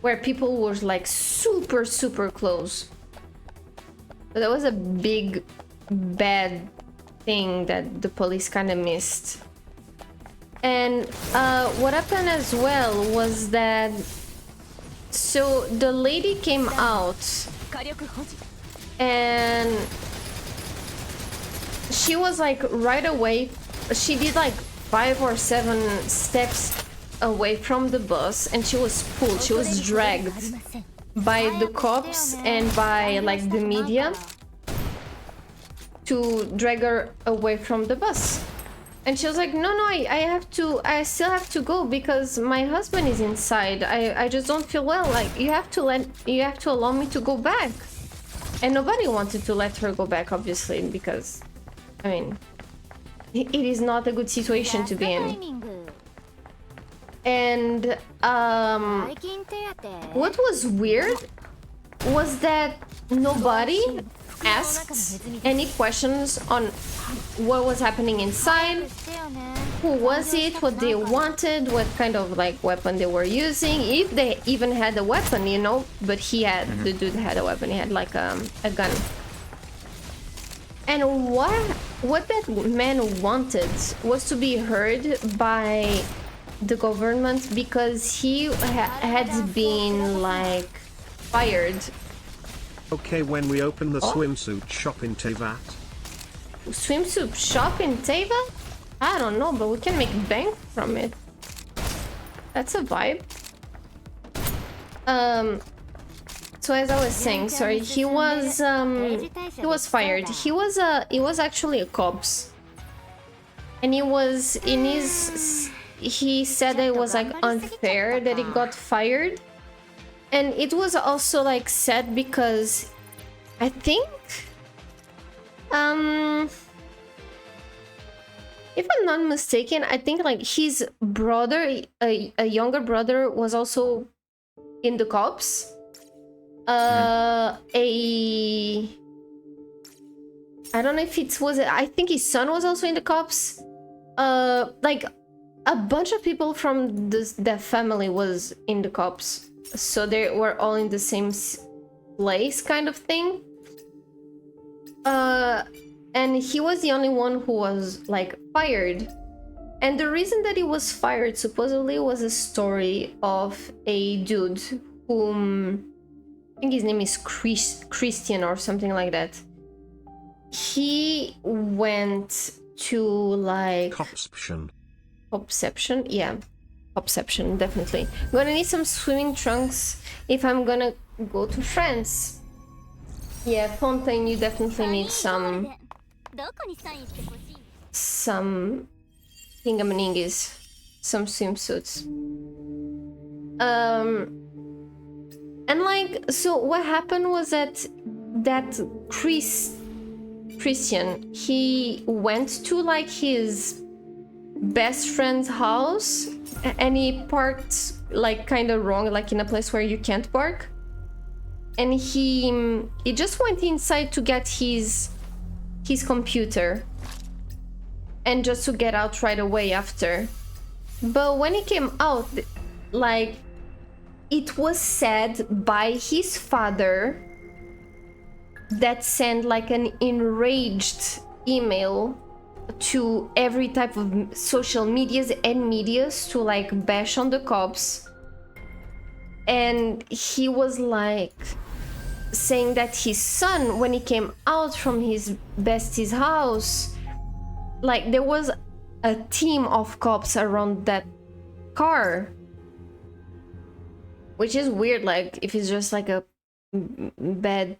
where people were like super close. But that was a big bad thing that the police kind of missed. And what happened as well was that, so the lady came out and she was like right away, she did like 5 or 7 steps away from the bus, and she was pulled, she was dragged by the cops and by like the media to drag her away from the bus. And she was like, no, I still have to go because my husband is inside. I just don't feel well. Like you have to allow me to go back. And nobody wanted to let her go back, obviously, because I mean it is not a good situation to be in. And what was weird was that nobody asked any questions on what was happening inside, who was it, what they wanted, what kind of like weapon they were using, if they even had a weapon, you know. But he had, the dude had a weapon, he had like a gun. And what that man wanted was to be heard by the government, because he had been like fired. Okay, when we open the swimsuit shop in Teyvat. Swimsuit shop in Teyvat? I don't know, but we can make bank from it. That's a vibe. So as I was saying, sorry, he was fired. He was actually a cops, and he was in his. He said it was like unfair that he got fired. And it was also like sad because I think if I'm not mistaken, I think like his brother, a younger brother, was also in the cops. I don't know if it was, I think his son was also in the cops. Like a bunch of people from that family was in the cops. So they were all in the same place, kind of thing. And he was the only one who was like fired. And the reason that he was fired supposedly was a story of a dude whom I think his name is Christian or something like that. He went to like Copception, yeah. Obsession, definitely. Gonna need some swimming trunks if I'm gonna go to France. Yeah, Fontaine, you definitely need some thingamaningis, some swimsuits. And like, so what happened was that Christian, he went to like his best friend's house, and he parked like kind of wrong, like in a place where you can't park. And he just went inside to get his computer and just to get out right away after. But when he came out, like it was said by his father that sent like an enraged email to every type of social medias and medias to like bash on the cops. And he was like saying that his son, when he came out from his bestie's house, like there was a team of cops around that car, which is weird. Like if it's just like a bad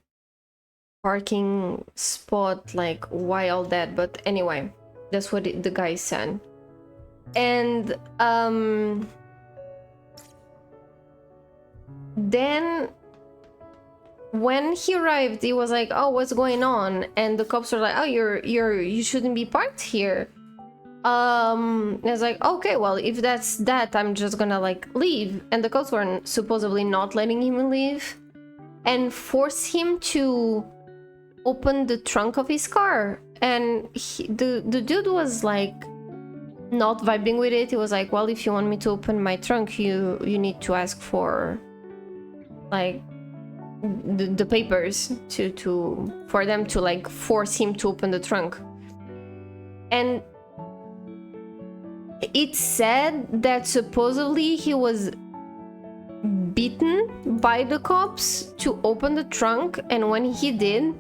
parking spot, like why all that? But anyway, that's what the guy said. And then when he arrived, he was like, oh, what's going on? And the cops were like, oh, you shouldn't be parked here. And I was like, okay, well, if that's that, I'm just gonna like leave. And the cops were supposedly not letting him leave and force him to open the trunk of his car. And the dude was like not vibing with it. He was like, well, if you want me to open my trunk, you need to ask for like the papers for them to like force him to open the trunk. And it said that supposedly he was beaten by the cops to open the trunk, and when he did,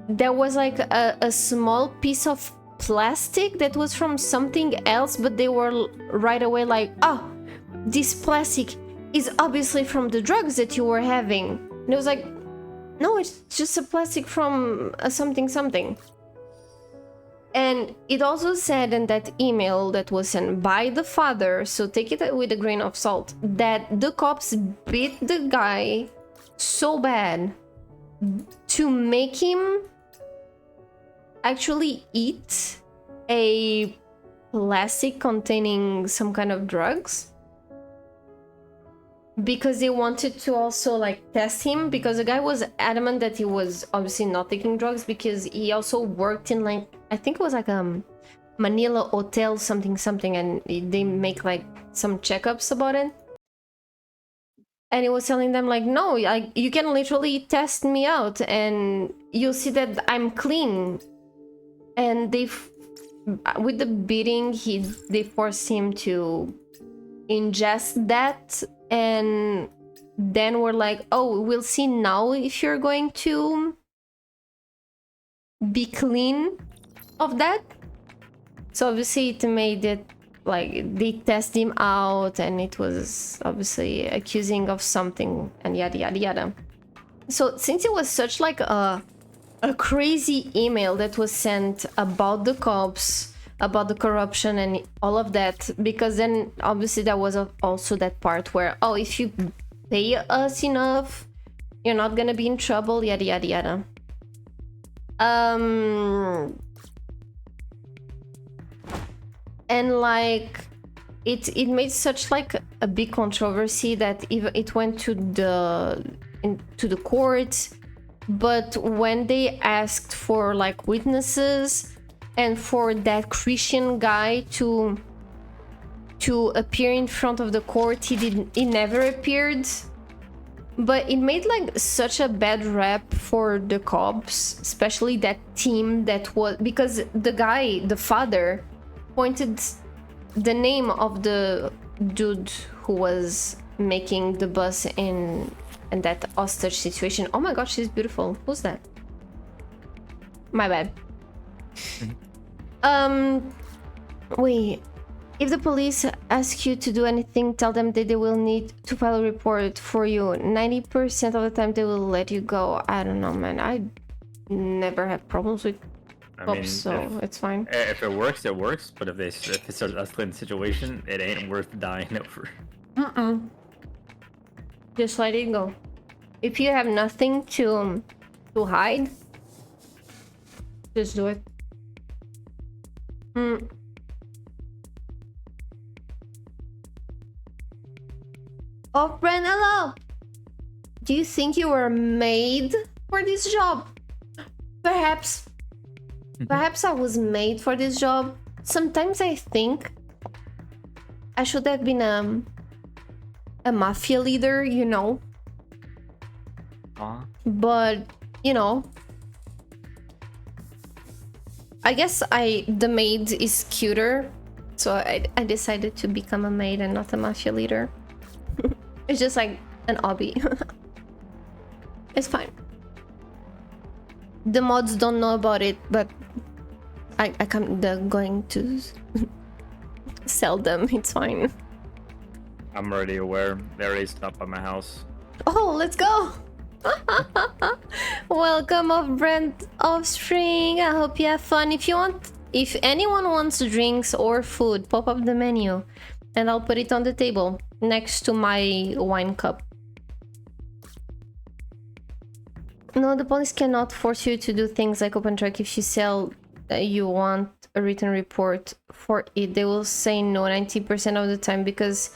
there was like a small piece of plastic that was from something else, but they were right away like, oh, this plastic is obviously from the drugs that you were having. And it was like, no, it's just a plastic from something. And it also said in that email that was sent by the father, so take it with a grain of salt, that the cops beat the guy so bad to make him actually eat a plastic containing some kind of drugs, because they wanted to also like test him, because the guy was adamant that he was obviously not taking drugs, because he also worked in like, I think it was like Manila hotel something, and they make like some checkups about it. And he was telling them like, no, like you can literally test me out and you'll see that I'm clean. And with the beating, they forced him to ingest that, and then we're like, oh, we'll see now if you're going to be clean of that. So obviously it made it like they test him out, and it was obviously accusing of something and yada yada yada. So since it was such like a crazy email that was sent about the cops, about the corruption and all of that, because then obviously there was also that part where, oh, if you pay us enough, you're not gonna be in trouble, yada yada yada. And like it made such like a big controversy that even it went to the court. But when they asked for like witnesses and for that Christian guy to appear in front of the court, he never appeared. But it made like such a bad rap for the cops, especially that team that was, because the guy, the father, pointed the name of the dude who was making the bus in that hostage situation. Oh my god, she's beautiful. Who's that? My bad. Wait. If the police ask you to do anything, tell them that they will need to file a report for you. 90% of the time they will let you go. I don't know, man. I never had problems with cops, so it's fine. If it works, it works. But if it's an escalating situation, it ain't worth dying over. Just let it go. If you have nothing to hide, just do it. Oh, friend, hello. Do you think you were made for this job? Perhaps. Perhaps I was made for this job. Sometimes I think I should have been a mafia leader, you know. But, you know, I guess the maid is cuter, so I decided to become a maid and not a mafia leader. It's just like an hobby. It's fine. The mods don't know about it, but I'm going to sell them. It's fine. I'm already aware. They're raced up at my house. Oh, let's go! Welcome off Brent Offspring. I hope you have fun. If anyone wants drinks or food, pop up the menu and I'll put it on the table next to my wine cup. No, the police cannot force you to do things like open track. If you sell, you want a written report for it. They will say no 90% of the time because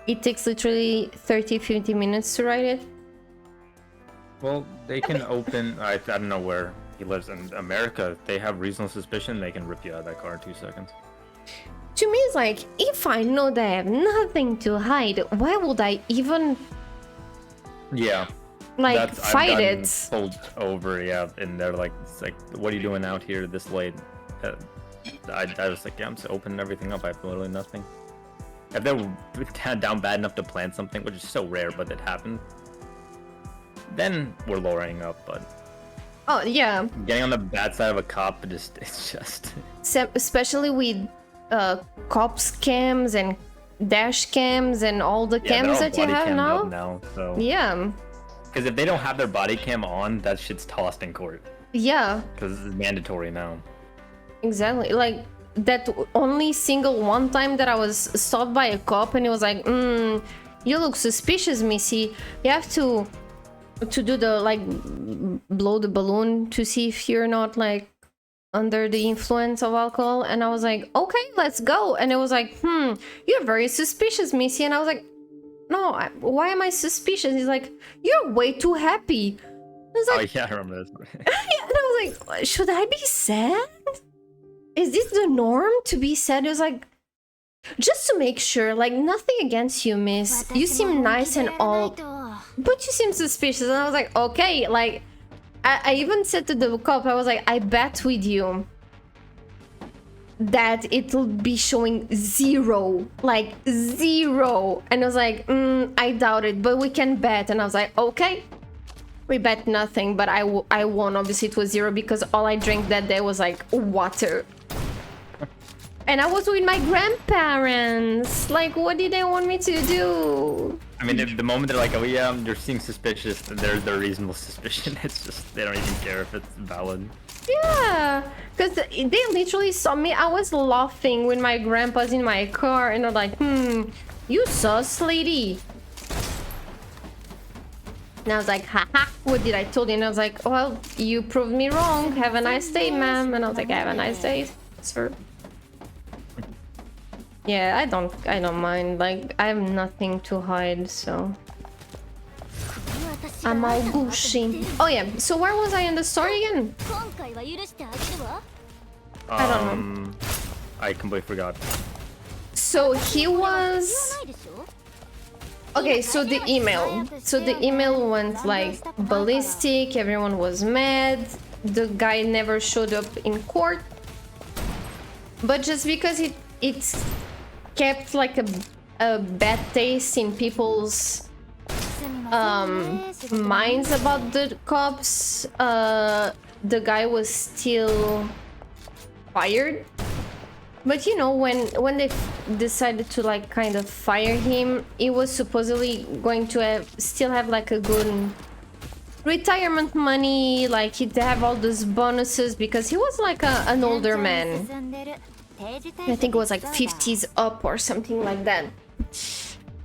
it takes literally 30-50 minutes to write it. Well, they can open... I don't know where he lives in America. If they have reasonable suspicion, they can rip you out of that car in 2 seconds. To me, it's like, if I know they have nothing to hide, why would I even... Yeah. Like, fight it? Pulled over, yeah, and they're like, it's like, what are you doing out here this late? I was like, yeah, I'm just opening everything up. I have literally nothing. If they were down bad enough to plan something, which is so rare, but it happened, then we're lowering up. But oh yeah, getting on the bad side of a cop, it's just especially with cops cams and dash cams and all the cams that you have now. So. Yeah. Because if they don't have their body cam on, that shit's tossed in court. Yeah. Because it's mandatory now. Exactly. Like, that only single one time that I was stopped by a cop and he was like, you look suspicious, Missy. You have to do the, like, blow the balloon to see if you're not, like, under the influence of alcohol. And I was like, okay, let's go. And it was like, you're very suspicious, Missy. And I was like, no, why am I suspicious? He's like, you're way too happy. I was like, oh yeah, I remember this. and I was like, should I be sad? Is this the norm to be sad? It was like, just to make sure, like, nothing against you, miss. You seem nice and all, but you seem suspicious. And I was like, okay, like, I even said to the cop, I was like, I bet with you that it'll be showing 0, like 0. And I was like, I doubt it, but we can bet. And I was like, okay, we bet nothing, but I won. Obviously it was 0 because all I drank that day was like water. And I was with my grandparents. Like, what did they want me to do? I mean, the moment they're like, oh yeah, you're seeing suspicious, then there's their reasonable suspicion. It's just, they don't even care if it's valid. Yeah, because they literally saw me. I was laughing when my grandpa's in my car and they're like, you sus, lady. And I was like, haha, what did I told you? And I was like, well, you proved me wrong. Have a nice day, ma'am. And I was like, have a nice day, sir. Yeah, I don't mind. Like, I have nothing to hide, so I'm all Gucci. Oh yeah, so where was I in the story again? I don't know. I completely forgot. So he was... Okay, so the email. So the email went like ballistic, everyone was mad, the guy never showed up in court. But just because it's kept like a bad taste in people's minds about the cops, the guy was still fired. But you know, when they decided to like kind of fire him, he was supposedly going to still have like a good retirement money, like he'd have all those bonuses because he was like an older man. I think it was like 50s up or something like that.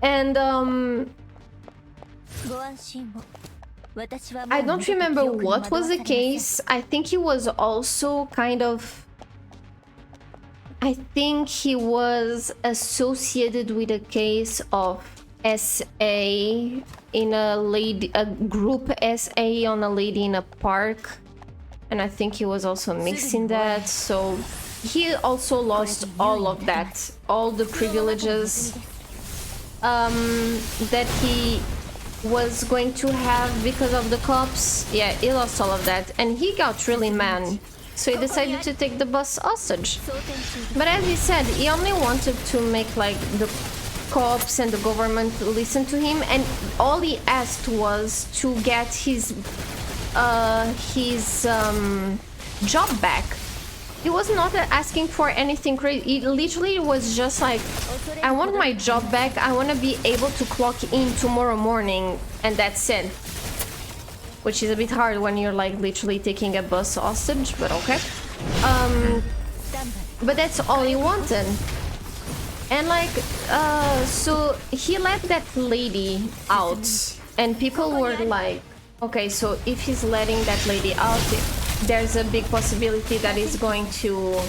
And I don't remember what was the case. I think he was also kind of... I think he was associated with a case of SA in a group SA on a lady in a park. And I think he was also mixed in that, so he also lost all of that, all the privileges that he was going to have because of the cops. Yeah, he lost all of that, and he got really mad So he decided to take the bus hostage. But as he said, he only wanted to make like the cops and the government listen to him, and all he asked was to get his job back. He was not asking for anything crazy. He literally was just like, I want my job back, I want to be able to clock in tomorrow morning, and that's it. Which is a bit hard when you're like literally taking a bus hostage, but okay. But that's all he wanted. And like, so he let that lady out, and people were like, okay, so if he's letting that lady out, there's a big possibility that he's going to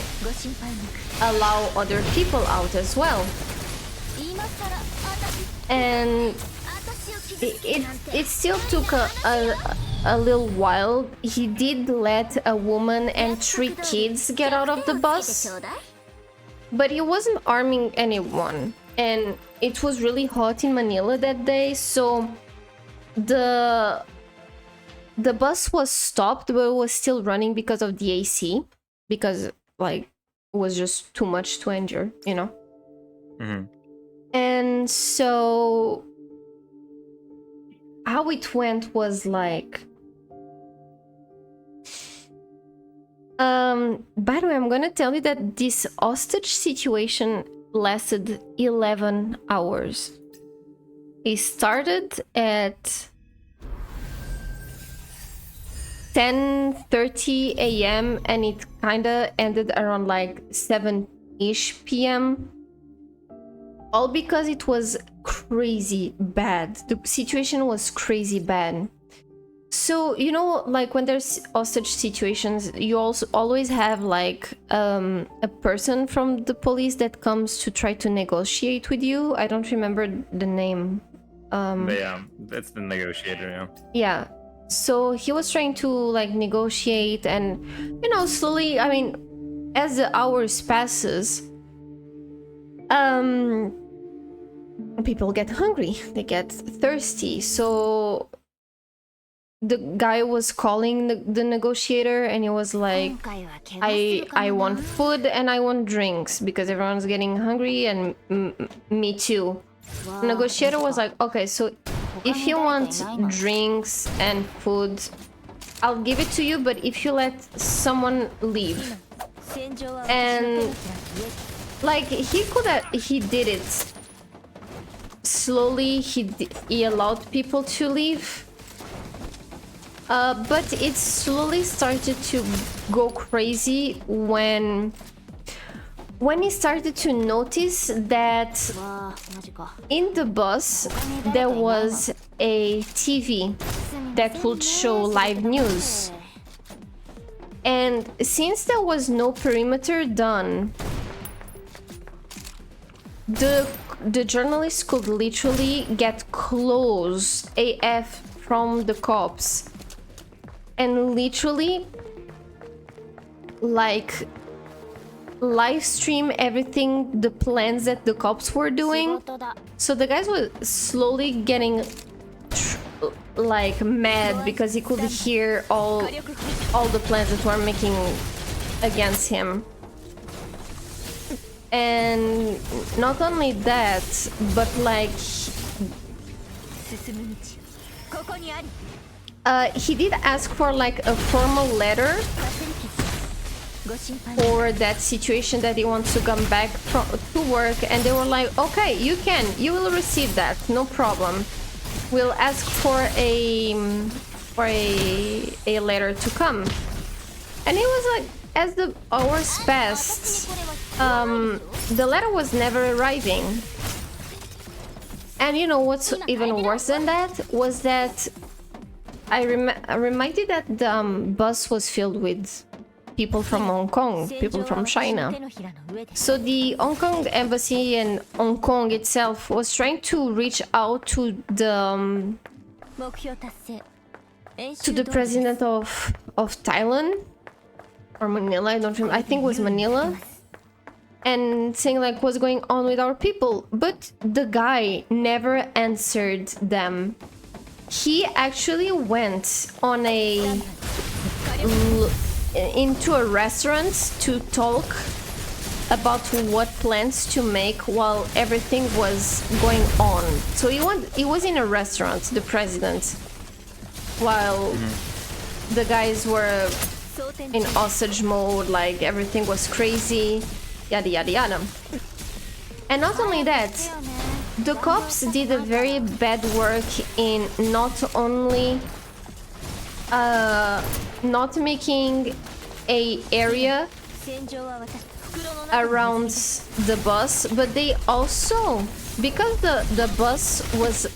allow other people out as well. And it still took a little while. He did let a woman and 3 kids get out of the bus, but he wasn't harming anyone. And it was really hot in Manila that day, so the bus was stopped, but it was still running because of the AC, because like it was just too much to endure, you know. And so how it went was like, by the way, I'm gonna tell you that this hostage situation lasted 11 hours. It started at 10:30 a.m. and it kinda ended around like 7-ish p.m. All because it was crazy bad. The situation was crazy bad. So, you know, like when there's hostage situations, you also always have like a person from the police that comes to try to negotiate with you. I don't remember the name. Yeah, that's the negotiator, yeah. Yeah. So he was trying to like negotiate, and you know, slowly, I mean, as the hours passes, people get hungry, they get thirsty. So the guy was calling the negotiator, and he was like, I want food and I want drinks because everyone's getting hungry, and me too. The negotiator was like, okay, so if you want drinks and food, I'll give it to you, but if you let someone leave. And like he did it slowly. He allowed people to leave, but it slowly started to go crazy when he started to notice that in the bus there was a TV that would show live news. And since there was no perimeter done, the journalists could literally get close AF from the cops and literally like live stream everything, the plans that the cops were doing. So the guys were slowly getting like mad because he could hear all the plans that were making against him. And not only that, but like he did ask for like a formal letter for that situation that he wants to come back to work, and they were like, okay, you will receive that, no problem. We'll ask for a letter to come. And it was like, as the hours passed, the letter was never arriving. And you know what's even worse than that was that I reminded that the bus was filled with people from Hong Kong, people from China. So the Hong Kong embassy in Hong Kong itself was trying to reach out to the president of Thailand or Manila, I don't remember, I think it was Manila, and saying like what's going on with our people. But the guy never answered them. He actually went on a into a restaurant to talk about what plans to make while everything was going on. So he was in a restaurant, the president, while the guys were in hostage mode, like everything was crazy, yada yada yada. And not only that, the cops did a very bad work in not only not making a area around the bus, but they also, because the bus was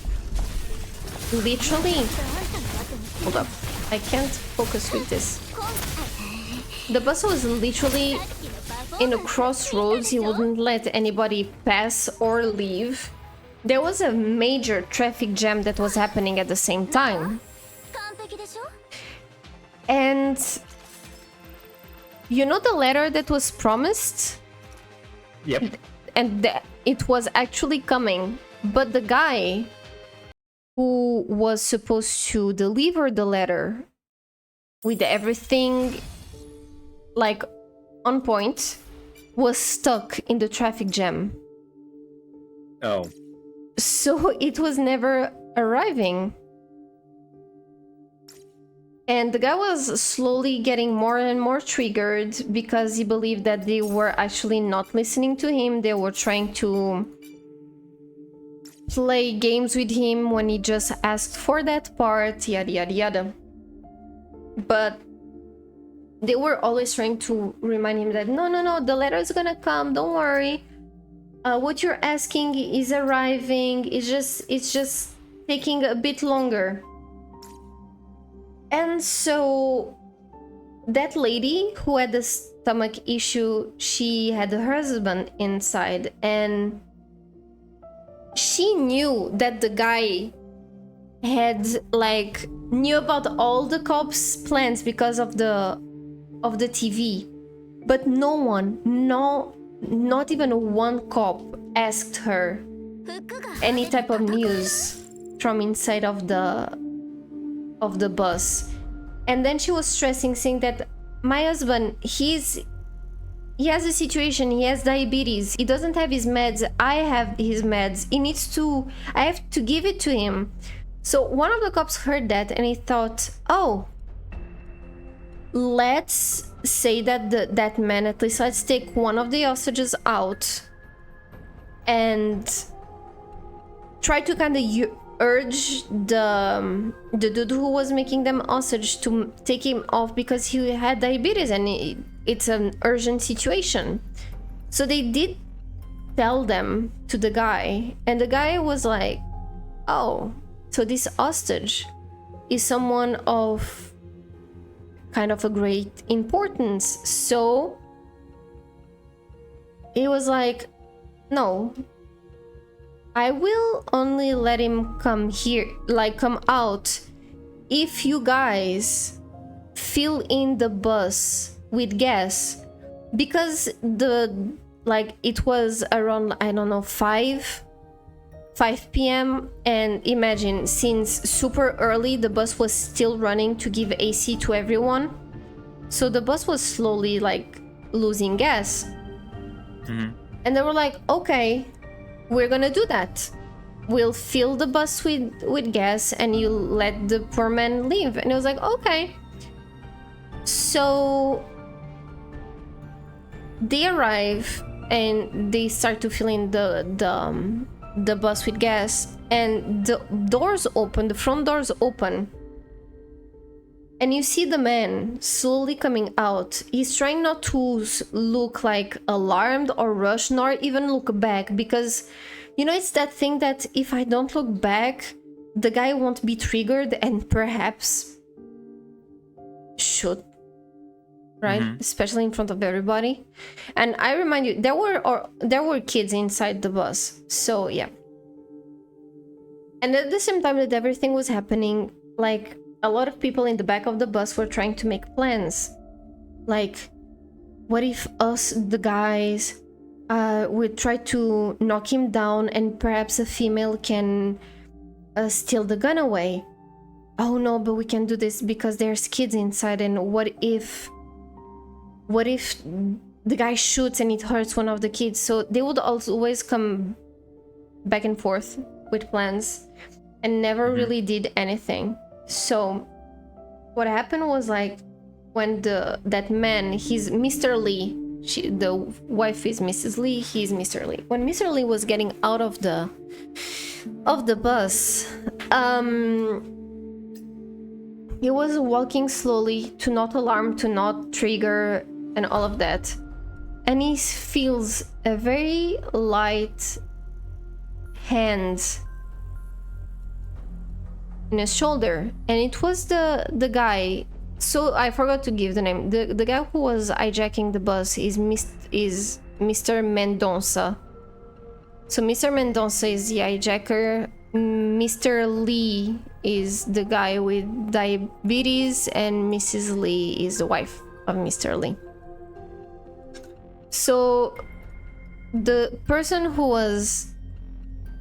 literally, hold up, I can't focus with this. The bus was literally in a crossroads. He wouldn't let anybody pass or leave. There was a major traffic jam that was happening at the same time. And you know the letter that was promised? Yep. And it was actually coming, but the guy who was supposed to deliver the letter with everything like on point was stuck in the traffic jam. Oh. So it was never arriving. And the guy was slowly getting more and more triggered because he believed that they were actually not listening to him. They were trying to play games with him when he just asked for that part, yada yada yada. But they were always trying to remind him that no, the letter is gonna come, don't worry. What you're asking is arriving, it's just taking a bit longer. And so that lady who had the stomach issue, she had her husband inside, and she knew that the guy had like knew about all the cops' plans because of the TV, but no one, not even one cop asked her any type of news from inside of the bus. And then she was stressing, saying that my husband, he has a situation, he has diabetes, he doesn't have his meds, I have his meds, I have to give it to him. So one of the cops heard that and he thought, oh, let's say that that man, at least let's take one of the hostages out and try to kind of urge the dude who was making them hostage to take him off because he had diabetes and it's an urgent situation. So they did tell them to the guy, and the guy was like, oh, so this hostage is someone of kind of a great importance. So he was like, no, I will only let him come here, like come out, if you guys fill in the bus with gas. Because it was around, I don't know, 5 p.m. and imagine, since super early the bus was still running to give AC to everyone, so the bus was slowly like losing gas. And they were like, okay, we're gonna do that, we'll fill the bus with gas and you let the poor man leave. And it was like, okay. So they arrive and they start to fill in the bus with gas, and the doors open, the front doors open, and you see the man slowly coming out. He's trying not to look like alarmed or rushed, nor even look back, because you know, it's that thing that if I don't look back, the guy won't be triggered and perhaps shoot, right? Especially in front of everybody. And I remind you, there were kids inside the bus, so yeah. And at the same time that everything was happening, like, a lot of people in the back of the bus were trying to make plans. Like, what if us, the guys, would try to knock him down and perhaps a female can steal the gun away? Oh no, but we can do this because there's kids inside, and what if what if the guy shoots and it hurts one of the kids? So they would always come back and forth with plans and never really did anything. So what happened was, like, when that man, he's Mr. Lee, the wife is Mrs. Lee, he's Mr. Lee. When Mr. Lee was getting out of the bus, he was walking slowly to not alarm, to not trigger, and all of that. And he feels a very light hand in his shoulder, and it was the guy. So I forgot to give the name. The guy who was hijacking the bus is Mr. Mendonça. So Mr. Mendonça is the hijacker. Mr. Lee is the guy with diabetes, and Mrs. Lee is the wife of Mr. Lee. So the person who was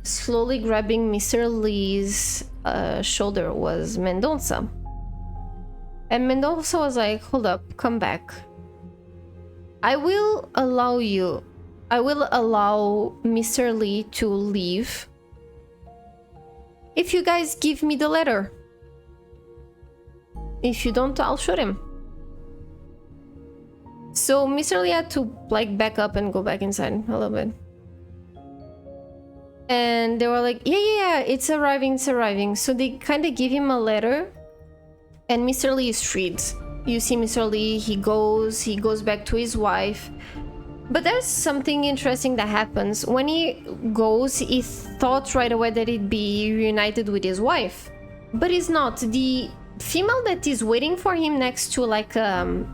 slowly grabbing Mr. Lee's shoulder was Mendonça. And Mendonça was like, hold up, come back. I will allow Mr. Lee to leave if you guys give me the letter. If you don't, I'll shoot him. So Mr. Lee had to, like, back up and go back inside a little bit. And they were like, yeah, it's arriving. So they kind of give him a letter, and Mr. Lee is freed. You see Mr. Lee, he goes back to his wife. But there's something interesting that happens. When he goes, he thought right away that he'd be reunited with his wife. But he's not. The female that is waiting for him next to, like the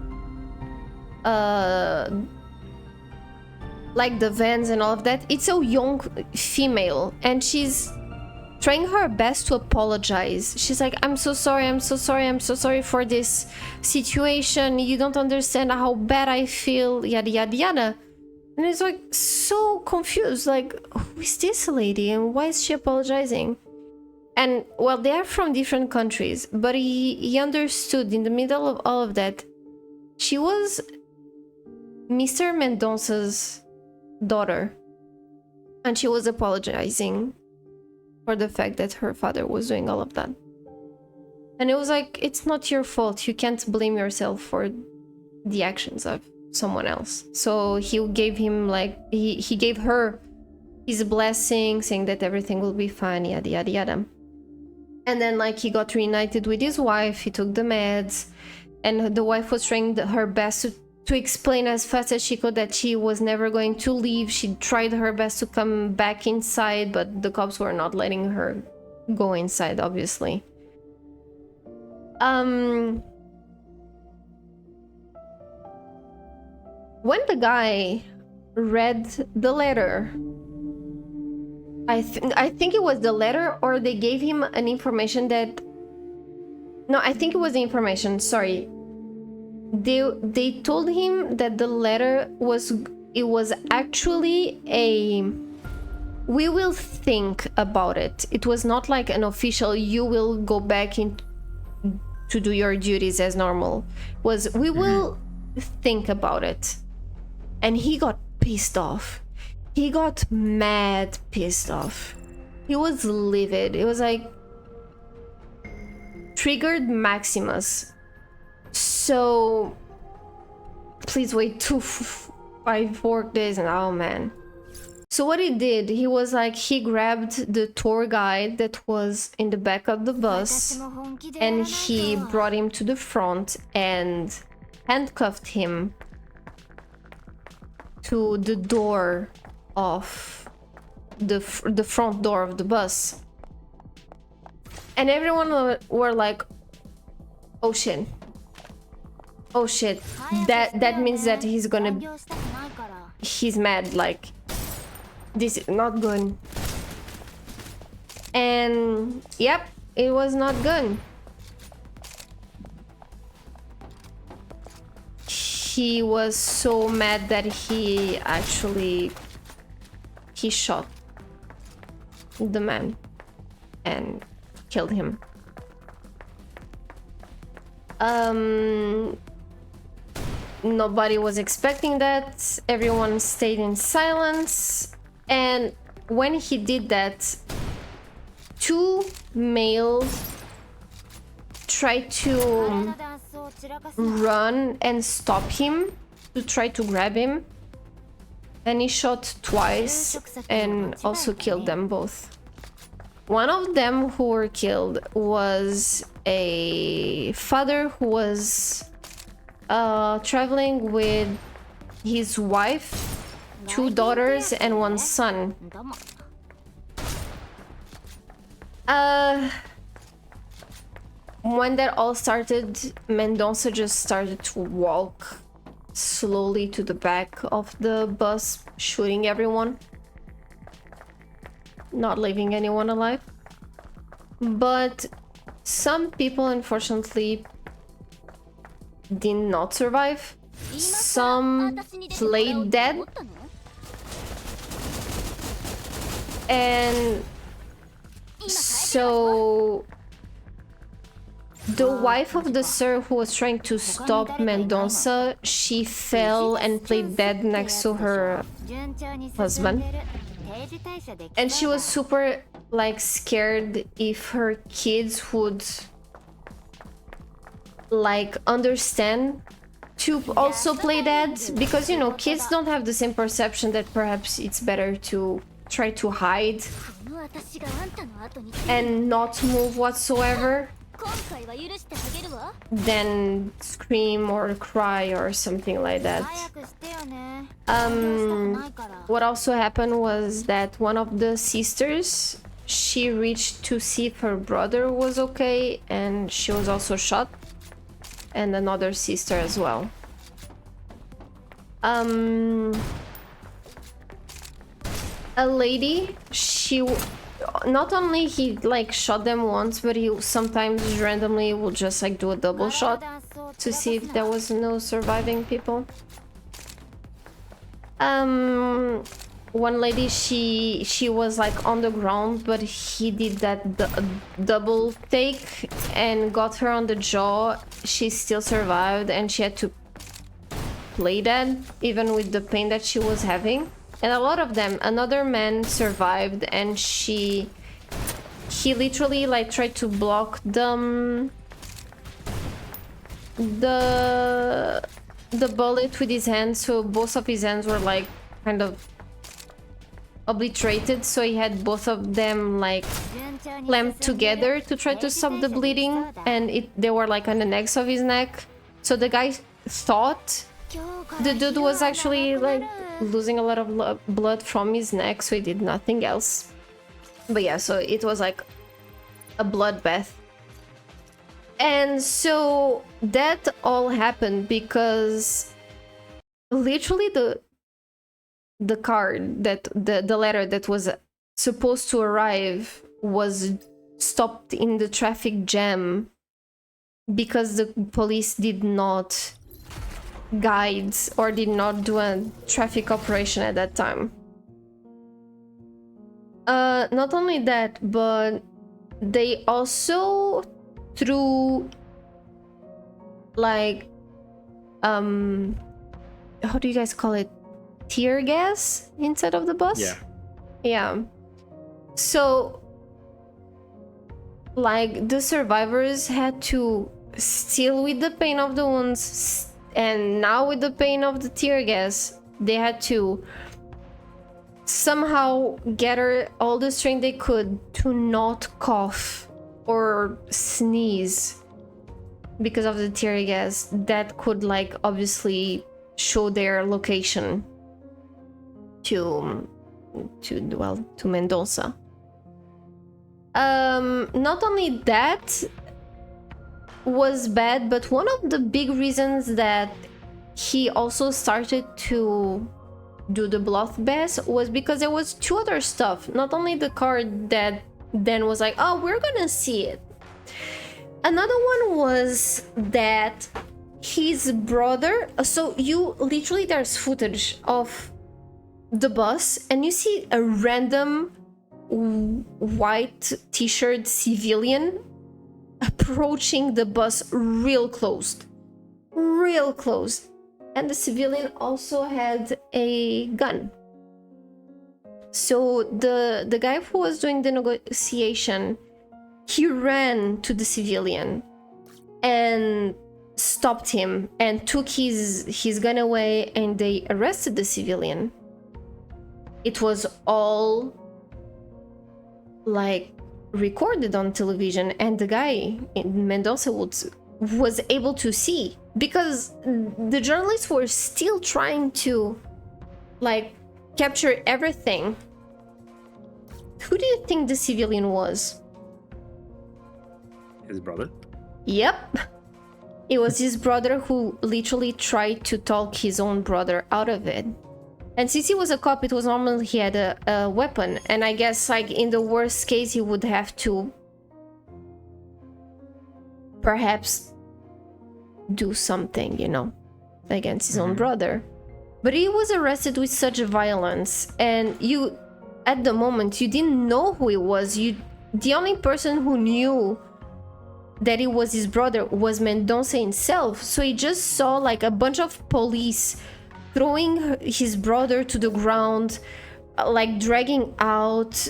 vans and all of that, it's a young female, and she's trying her best to apologize. She's like, I'm so sorry for this situation, you don't understand how bad I feel, yada yada yada. And it's like, so confused, like, who is this lady and why is she apologizing? And well, they are from different countries, but he understood in the middle of all of that, she was Mr. Mendonça's daughter, and she was apologizing for the fact that her father was doing all of that. And it was like, it's not your fault, you can't blame yourself for the actions of someone else. So he gave him, like, he gave her his blessing, saying that everything will be fine, yada yada yada. And then, like, he got reunited with his wife, he took the meds, and the wife was trying her best to explain as fast as she could that she was never going to leave. She tried her best to come back inside, but the cops were not letting her go inside, obviously. When the guy read the letter, I think it was the letter, or they gave him an information that... No, I think it was the information, sorry. They told him that the letter was actually a we will think about it. It was not like an official you will go back in to do your duties as normal. It was we will think about it. And he got pissed off. He got mad pissed off. He was livid. It was like triggered Maximus. So please wait 5 work days, and oh man. So what he did, he was like, he grabbed the tour guide that was in the back of the bus and he brought him to the front and handcuffed him to the door of the front door of the bus. And everyone were like, oh shit. Oh shit, that means that he's mad, like, this is not good. And yep, it was not good. He was so mad that he shot the man and killed him. Nobody was expecting that. Everyone stayed in silence. And when he did that, two males tried to run and stop him, to try to grab him. And he shot twice and also killed them both. One of them who were killed was a father who was traveling with his wife, two daughters, and one son. When that all started, Mendonça just started to walk slowly to the back of the bus, shooting everyone, not leaving anyone alive. But some people, unfortunately, did not survive. Some played dead. And so the wife of the sir who was trying to stop Mendonça, she fell and played dead next to her husband. And she was super like scared if her kids would like understand to also play dead, because you know, kids don't have the same perception that perhaps it's better to try to hide and not move whatsoever than scream or cry or something like that. What also happened was that one of the sisters, she reached to see if her brother was okay, and she was also shot, and another sister as well. A lady, she not only he like shot them once, but he sometimes randomly will just like do a double shot to see if there was no surviving people. One lady, she was like on the ground, but he did that double take and got her on the jaw. She still survived, and she had to play dead even with the pain that she was having. And a lot of them, another man survived, and he literally like tried to block the bullet with his hands, so both of his hands were like kind of obliterated, so he had both of them like clamped together to try to stop the bleeding, and they were like on the necks of his neck. So the guy thought the dude was actually like losing a lot of blood from his neck, so he did nothing else. But yeah, so it was like a bloodbath. And so that all happened because literally the card that the letter that was supposed to arrive was stopped in the traffic jam because the police did not guide or did not do a traffic operation at that time. Not only that, but they also threw like how do you guys call it, tear gas inside of the bus? Yeah. So like the survivors had to, still with the pain of the wounds and now with the pain of the tear gas, they had to somehow gather all the strength they could to not cough or sneeze because of the tear gas that could like obviously show their location to Mendonça. Not only that was bad, but one of the big reasons that he also started to do the bloodbath was because there was two other stuff. Not only the card that then was like, oh, we're gonna see it. Another one was that his brother, so you literally, there's footage of the bus and you see a random white t-shirt civilian approaching the bus real close, and the civilian also had a gun. So the guy who was doing the negotiation, he ran to the civilian and stopped him and took his gun away, and they arrested the civilian. It was all like recorded on television, and the guy in Mendoza was able to see, because the journalists were still trying to like capture everything. Who do you think the civilian was? His brother? Yep. It was his brother who literally tried to talk his own brother out of it. And since he was a cop, it was normal he had a weapon. And I guess, like, in the worst case, he would have to perhaps do something, you know, against his own brother. But he was arrested with such violence, and you, at the moment, you didn't know who he was. The only person who knew that it was his brother was Mendoza himself. So he just saw like a bunch of police throwing his brother to the ground, like dragging out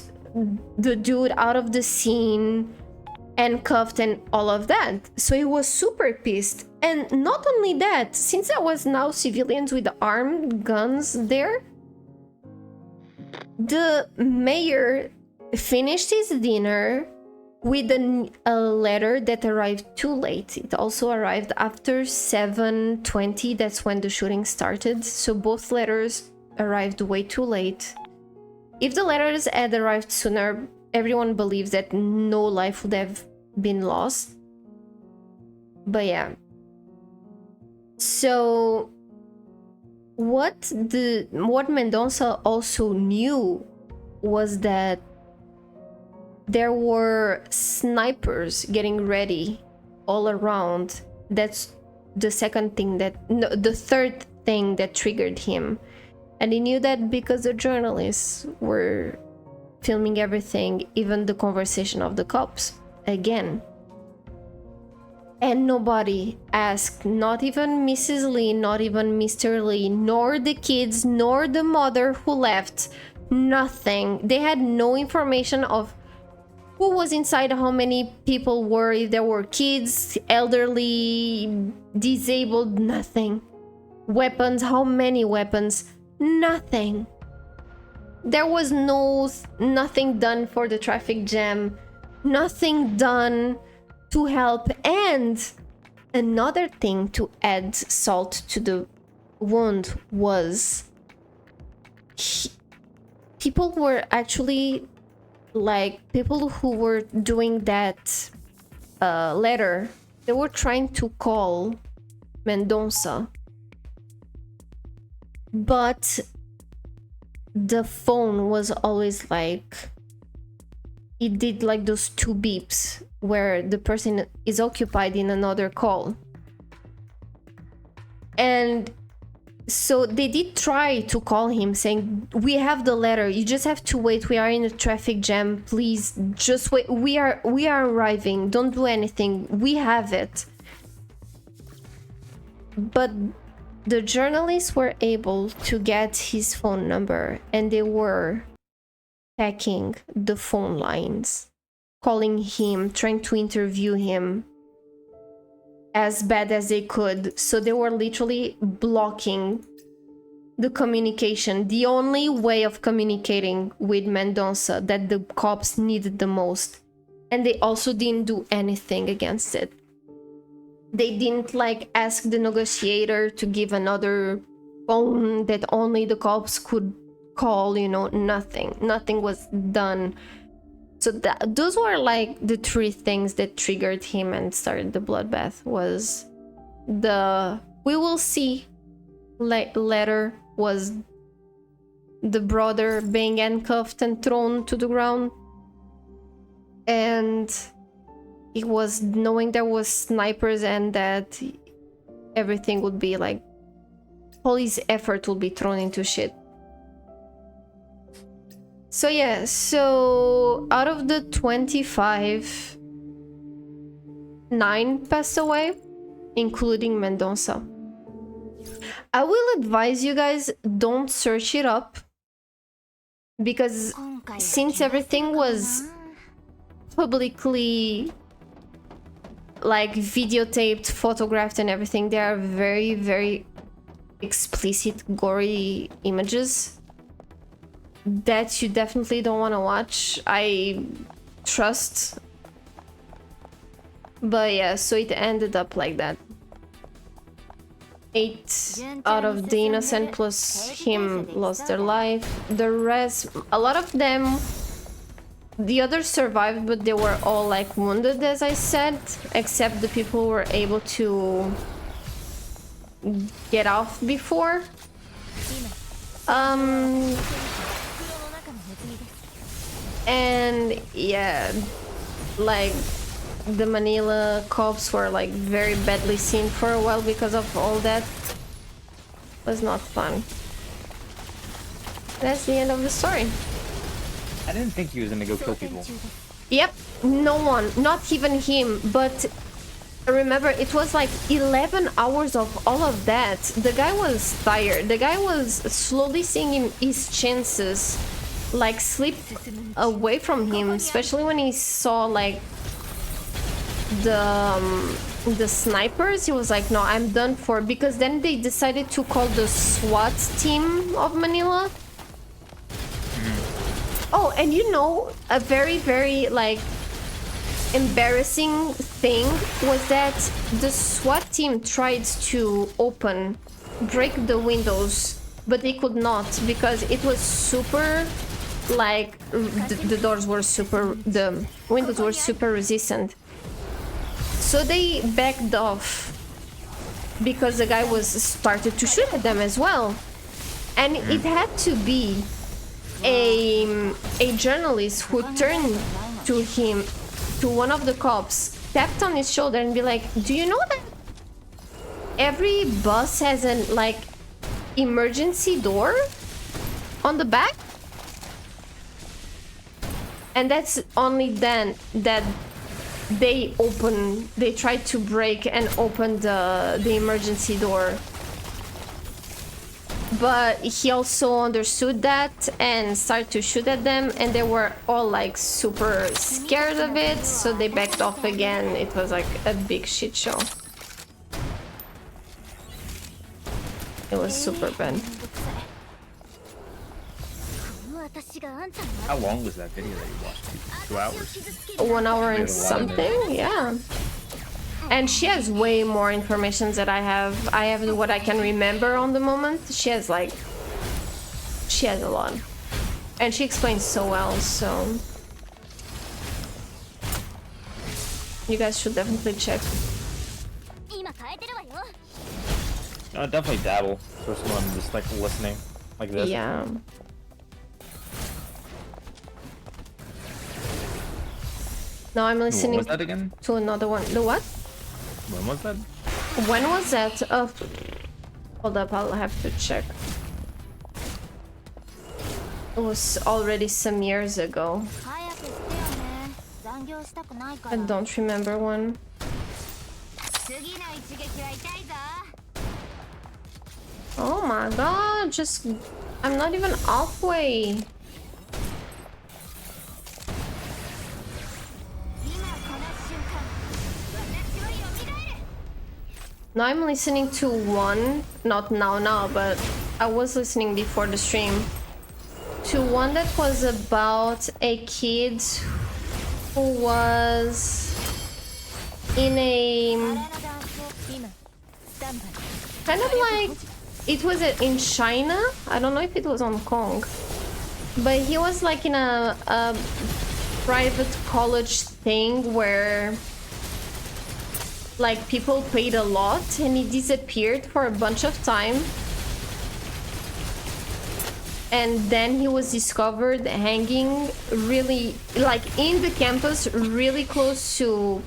the dude out of the scene, handcuffed and all of that. So he was super pissed. And not only that, since there was now civilians with armed guns there, the mayor finished his dinner with a letter that arrived too late. It also arrived after 7:20. That's when the shooting started. So both letters arrived way too late. If the letters had arrived sooner, everyone believes that no life would have been lost. But yeah. So what Mendoza also knew was that there were snipers getting ready all around. That's the second thing the third thing that triggered him. And he knew that because the journalists were filming everything, even the conversation of the cops, again. And nobody asked, not even Mrs. Lee, not even Mr. Lee, nor the kids, nor the mother who left. Nothing. They had no information of who was inside, how many people were, if there were kids, elderly, disabled, nothing. Weapons, how many weapons, nothing. There was nothing done for the traffic jam, nothing done to help. And another thing to add salt to the wound was people were actually, like, people who were doing that letter, they were trying to call Mendoza, but the phone was always like, it did like those two beeps where the person is occupied in another call. And so they did try to call him saying, we have the letter, you just have to wait, we are in a traffic jam, please just wait, we are arriving, don't do anything, we have it. But the journalists were able to get his phone number, and they were hacking the phone lines, calling him, trying to interview him as bad as they could. So they were literally blocking the communication, the only way of communicating with Mendoza that the cops needed the most. And they also didn't do anything against it. They didn't like ask the negotiator to give another phone that only the cops could call, you know, nothing was done. So those were like the three things that triggered him and started the bloodbath. Was the we will see letter, was the brother being handcuffed and thrown to the ground, and it was knowing there was snipers and that everything would be like, police effort would be thrown into shit. So yeah, so out of the 25, 9 passed away, including Mendoza. I will advise you guys, don't search it up, because since everything was publicly like videotaped, photographed and everything, there are very, very explicit, gory images that you definitely don't want to watch. I trust. But yeah, so it ended up like that. 8 out of the innocent plus him lost their life. The rest, a lot of them, the others survived, but they were all like wounded, as I said, except the people who were able to get off before. And yeah, like the Manila cops were like very badly seen for a while because of all that. It was not fun. That's the end of the story. I didn't think he was gonna go kill people. Yep, no one, not even him, but remember, it was like 11 hours of all of that. The guy was tired. The guy was slowly seeing his chances like slip away from him, especially when he saw like the snipers. He was like, no, I'm done for, because then they decided to call the SWAT team of Manila. Oh, and you know, a very, very like embarrassing thing was that the SWAT team tried to break the windows, but they could not, because it was super like the doors were super, the windows were super resistant. So they backed off because the guy was started to shoot at them as well. And it had to be a journalist who turned to him, to one of the cops, tapped on his shoulder and be like, do you know that every bus has an like emergency door on the back? And that's only then that they tried to break and open the emergency door. But he also understood that and started to shoot at them, and they were all like super scared of it, so they backed off again. It was like a big shit show. It was super bad. How long was that video that you watched? 2 hours? 1 hour and something, yeah. And she has way more information than I have. I have what I can remember on the moment. She has a lot. And she explains so well, so you guys should definitely check. Definitely dabble. First one, just like listening, like this. Yeah. Now I'm listening What was that again? to another one. The what? When was that? When was that? Hold up, I'll have to check. It was already some years ago. I don't remember one. Oh my god, just... I'm not even halfway. Now I'm listening to one, not now, but I was listening before the stream, to one that was about a kid who was in a kind of like, it was in China. I don't know if it was Hong Kong, but he was like in a private college thing where like people paid a lot, and he disappeared for a bunch of time, and then he was discovered hanging really like in the campus, really close to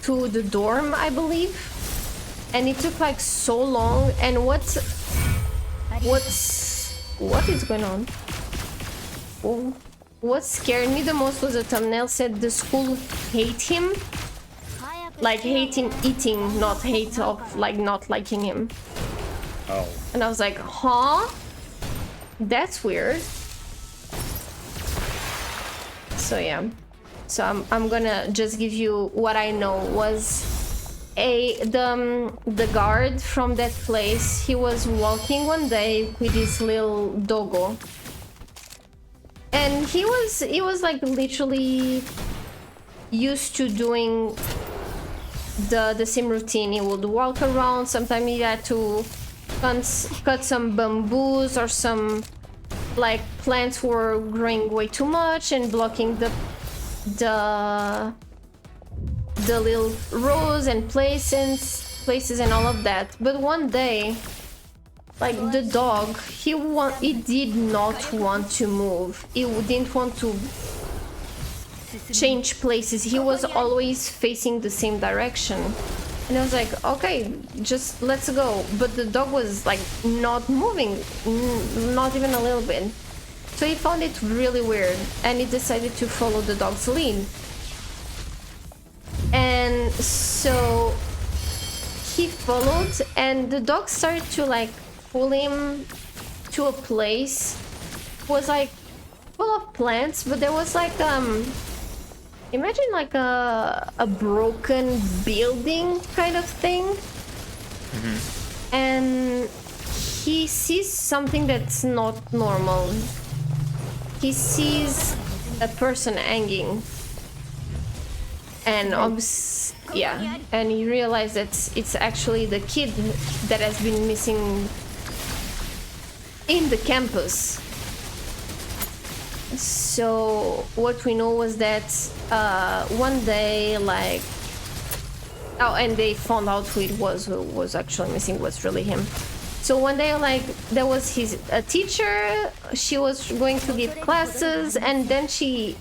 the dorm, I believe. And it took like so long. And what is going on? Oh. What scared me the most was the thumbnail said the school hate him. like hating eating, not hate of like not liking him. Oh. And I was like, huh? That's weird. So yeah. So I'm gonna just give you what I know was the guard from that place. He was walking one day with his little doggo. And he was like literally used to doing the same routine. He would walk around. Sometimes he had to cut some bamboos, or some like plants were growing way too much and blocking the little rows and places and all of that. But one day, like the dog, he did not want to move. He didn't want to change places. He was always facing the same direction. And I was like, okay, just let's go. But the dog was like not moving, not even a little bit. So he found it really weird and he decided to follow the dog's lead. And so he followed, and the dog started to like pull him to a place. It was like full of plants, but there was like imagine like a broken building kind of thing. Mm-hmm. And he sees something that's not normal. He sees a person hanging, and yeah, and he realized that it's actually the kid that has been missing in the campus. So what we know was that one day, like, oh, and they found out who it was who was actually missing, was really him. So one day, like, there was a teacher. She was going to give classes, and then she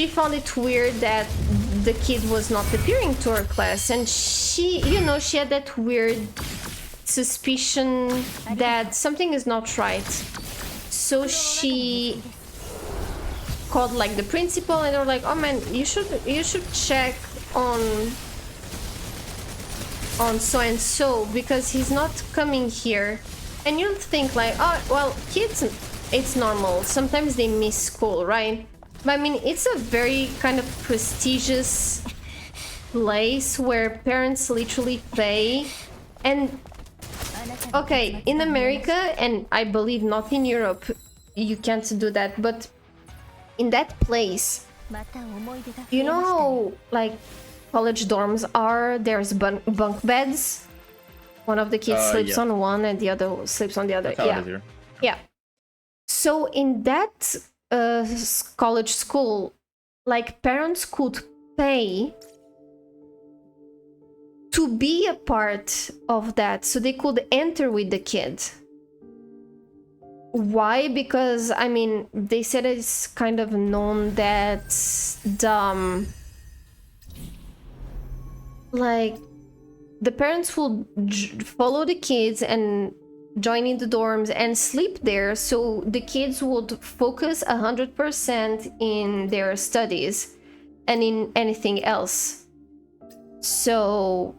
found it weird that the kid was not appearing to her class, and she, you know, she had that weird suspicion that something is not right. So she called like the principal, and they're like, "Oh man, you should check on so and so, because he's not coming here." And you'll think like, "Oh well, kids, it's normal. Sometimes they miss school, right?" But I mean, it's a very kind of prestigious place where parents literally pay. And okay, in America, and I believe not in Europe, you can't do that, but in that place, you know how like college dorms are, there's bunk beds. One of the kids sleeps on one and the other sleeps on the other. Yeah. So in that college school, like, parents could pay to be a part of that, so they could enter with the kid. Why? Because I mean, they said it's kind of known that like the parents will follow the kids and join in the dorms and sleep there, so the kids would focus 100% in their studies and in anything else. So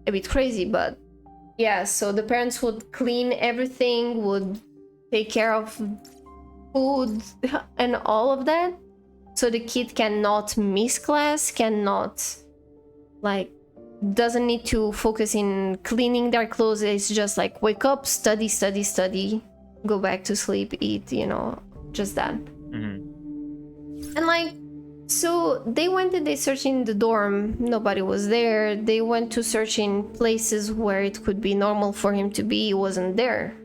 a bit crazy, but yeah, so the parents would clean everything, would take care of food and all of that, so the kid cannot miss class, cannot, like, doesn't need to focus in cleaning their clothes. It's just like wake up, study, study, study, go back to sleep, eat, you know, just that. Mm-hmm. And like, so they went and they searched in the dorm, nobody was there. They went to search in places where it could be normal for him to be, he wasn't there.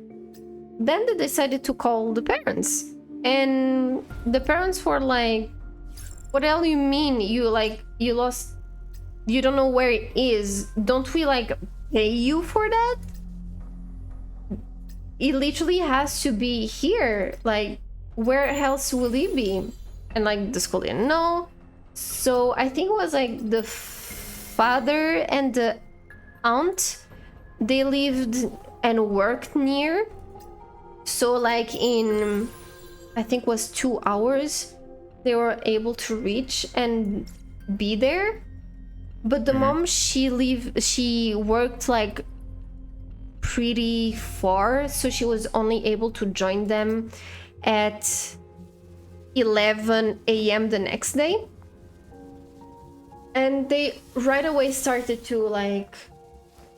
Then they decided to call the parents, and the parents were like, what the hell you mean? You lost, you don't know where it is? Don't we like pay you for that? It literally has to be here. Like, where else will it be? And like the school didn't know. So I think it was like the father and the aunt, they lived and worked near. So like in, I think it was 2 hours, they were able to reach and be there. But the mom, she worked like pretty far, so she was only able to join them at 11 a.m. the next day. And they right away started to like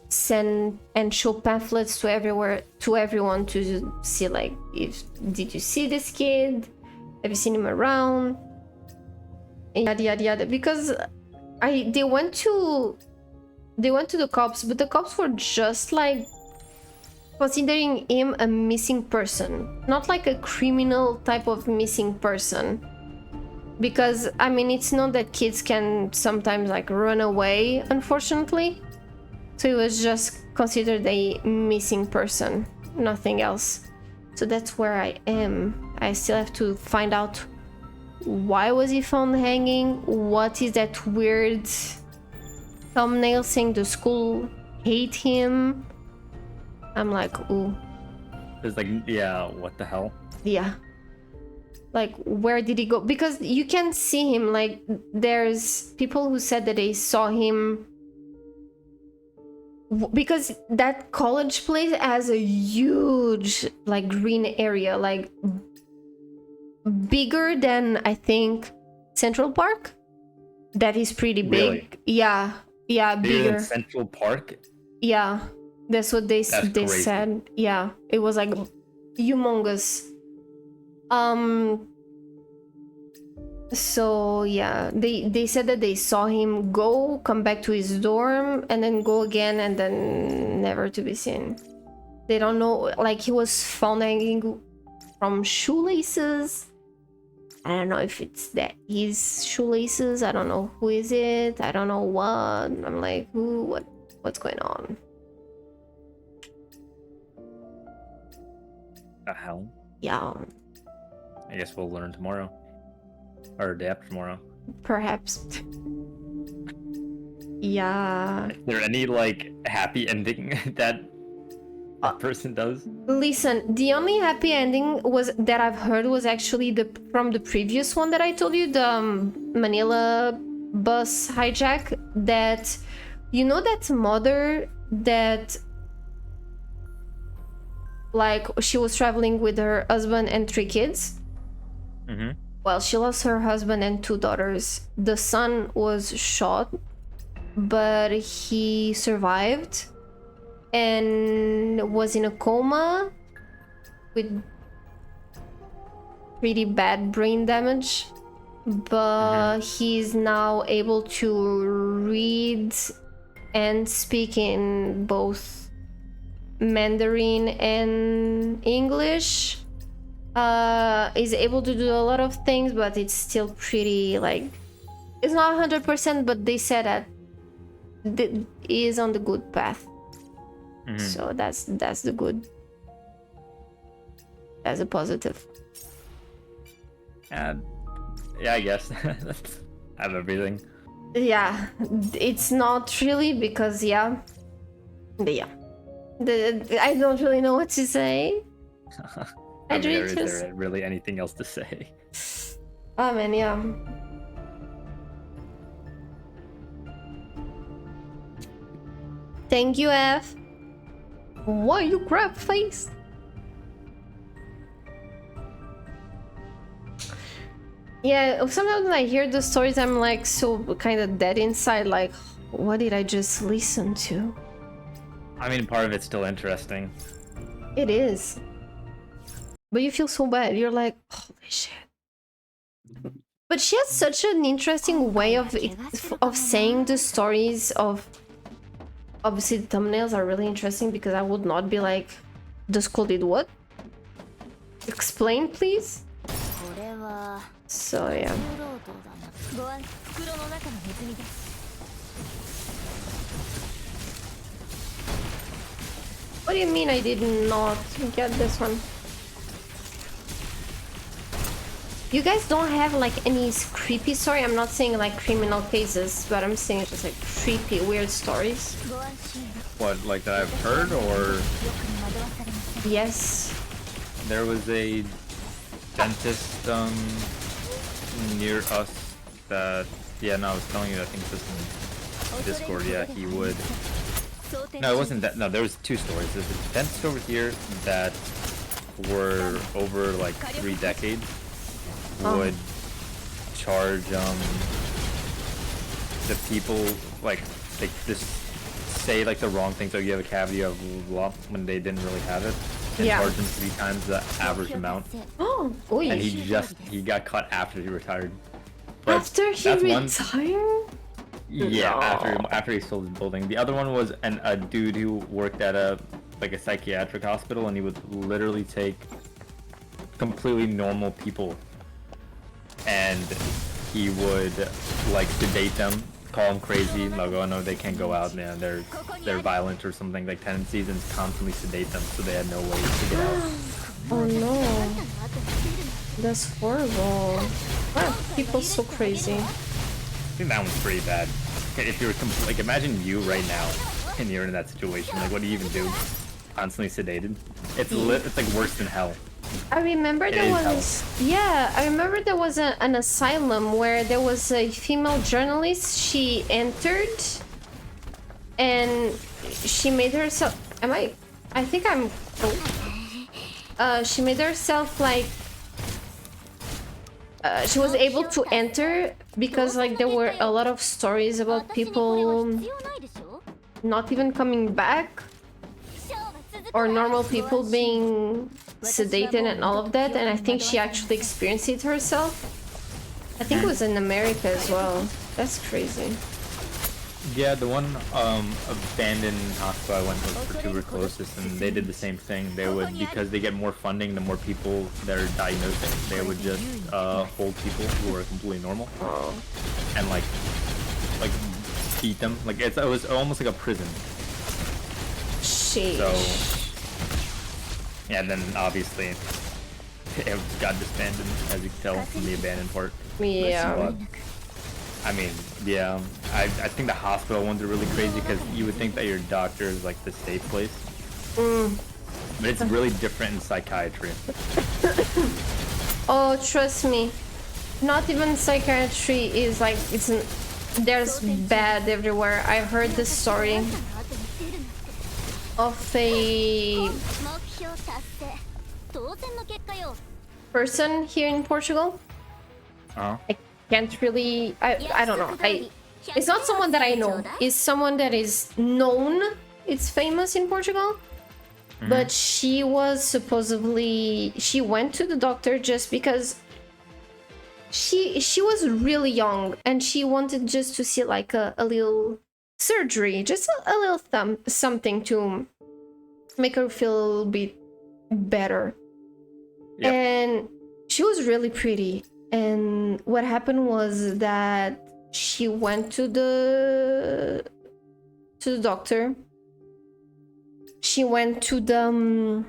send and show pamphlets to everyone to see like, did you see this kid? Have you seen him around? And yada yada yada. Because they went to the cops, but the cops were just like considering him a missing person, not like a criminal type of missing person. Because I mean, it's not that kids can sometimes like run away, unfortunately. So it was just considered a missing person, nothing else. So that's where I am. I still have to find out why was he found hanging? What is that weird thumbnail saying the school hate him? I'm like, ooh. It's like, yeah, what the hell? Yeah. Like, where did he go? Because you can see him, like, there's people who said that they saw him. Because that college place has a huge, like, green area, like, bigger than, I think, Central Park. That is pretty big. Really? Yeah, Bigger bigger. than Central Park? Yeah, that's what they crazy. said. Yeah, it was like humongous. So yeah, they said that they saw him come back to his dorm, and then go again, and then never to be seen. They don't know, like, he was found hanging from shoelaces. I don't know if it's that his shoelaces. I don't know who is it. I don't know what. I'm like, what's going on? The hell? Yeah, I guess we'll learn tomorrow. Or day after tomorrow. perhaps. Yeah. Is there any, like, happy ending that person does? Listen, the only happy ending that I've heard was actually from the previous one that I told you, the Manila bus hijack. That, you know, that mother that, like, she was traveling with her husband and 3 kids. Mm-hmm. Well, she lost her husband and 2 daughters. The son was shot, but he survived and was in a coma with pretty bad brain damage. But he's now able to read and speak in both Mandarin and English. Is able to do a lot of things, but it's still pretty, like, it's not 100%, but they said that he is on the good path. So that's the good. That's a positive. Yeah, I guess. I have everything. Yeah, it's not really, because I don't really know what to say. I mean, is there really anything else to say? Oh man, yeah. Thank you, F. Why you crab face? Yeah, sometimes when I hear the stories, I'm like so kind of dead inside, like, what did I just listen to? I mean, part of it's still interesting. It is. But you feel so bad. You're like, holy shit. But she has such an interesting way of saying the stories of... Obviously, the thumbnails are really interesting, because I would not be like, the school did what? Explain, please? So, yeah. What do you mean I did not get this one? You guys don't have like any creepy story? I'm not saying like criminal cases, but I'm saying just like creepy, weird stories. What, like that I've heard, or? Yes. There was a dentist near us that, yeah, no, I was telling you, I think this one. Discord, yeah, he would. No, it wasn't that. No, there was two stories. There's a dentist over here that were over like 3 decades would charge the people like they just say like the wrong thing. So you have a cavity, you have blah, when they didn't really have it. And Yeah. charge them 3 times the average amount. Oh, And oy. he got caught after he retired. But After he that's one- retired? Yeah, No. after he sold his building. The other one was a dude who worked at a psychiatric hospital, and he would literally take completely normal people, and he would like sedate them, call them crazy, and they'll go, no, they can't go out, man, they're violent or something, like tendencies, and constantly sedate them so they had no way to get out. Oh no. That's horrible. Why are people so crazy? I think that one's pretty bad. If you were like, imagine you right now, and you're in that situation. Like, what do you even do? Constantly sedated. It's like worse than hell. I remember It there is hell. was... Yeah, I remember there was an asylum where there was a female journalist. She entered and she made herself... I think I'm... she made herself like... she was able to enter because like there were a lot of stories about people not even coming back, or normal people being sedated and all of that, and I think she actually experienced it herself. I think it was in America as well. That's crazy. Yeah, the one abandoned hospital I went to for tuberculosis, and they did the same thing. They would, because they get more funding, the more people they're diagnosing, they would just hold people who are completely normal and like beat them. Like it was almost like a prison. Sheesh. So yeah, then obviously it got disbanded, as you can tell from the abandoned part. Yeah. But, I mean, yeah, I think the hospital ones are really crazy because you would think that your doctor is like the safe place. But it's really different in psychiatry. Oh, trust me. Not even psychiatry is like there's bad everywhere. I heard the story of a person here in Portugal. Uh-huh. I can't really... I don't know. It's not someone that I know. It's someone that is known. It's famous in Portugal. But she was supposedly... She went to the doctor just because... She was really young and she wanted just to see like a little surgery. Just a little something to make her feel a little bit better. Yep. And she was really pretty. And what happened was that she went to the doctor. She went to the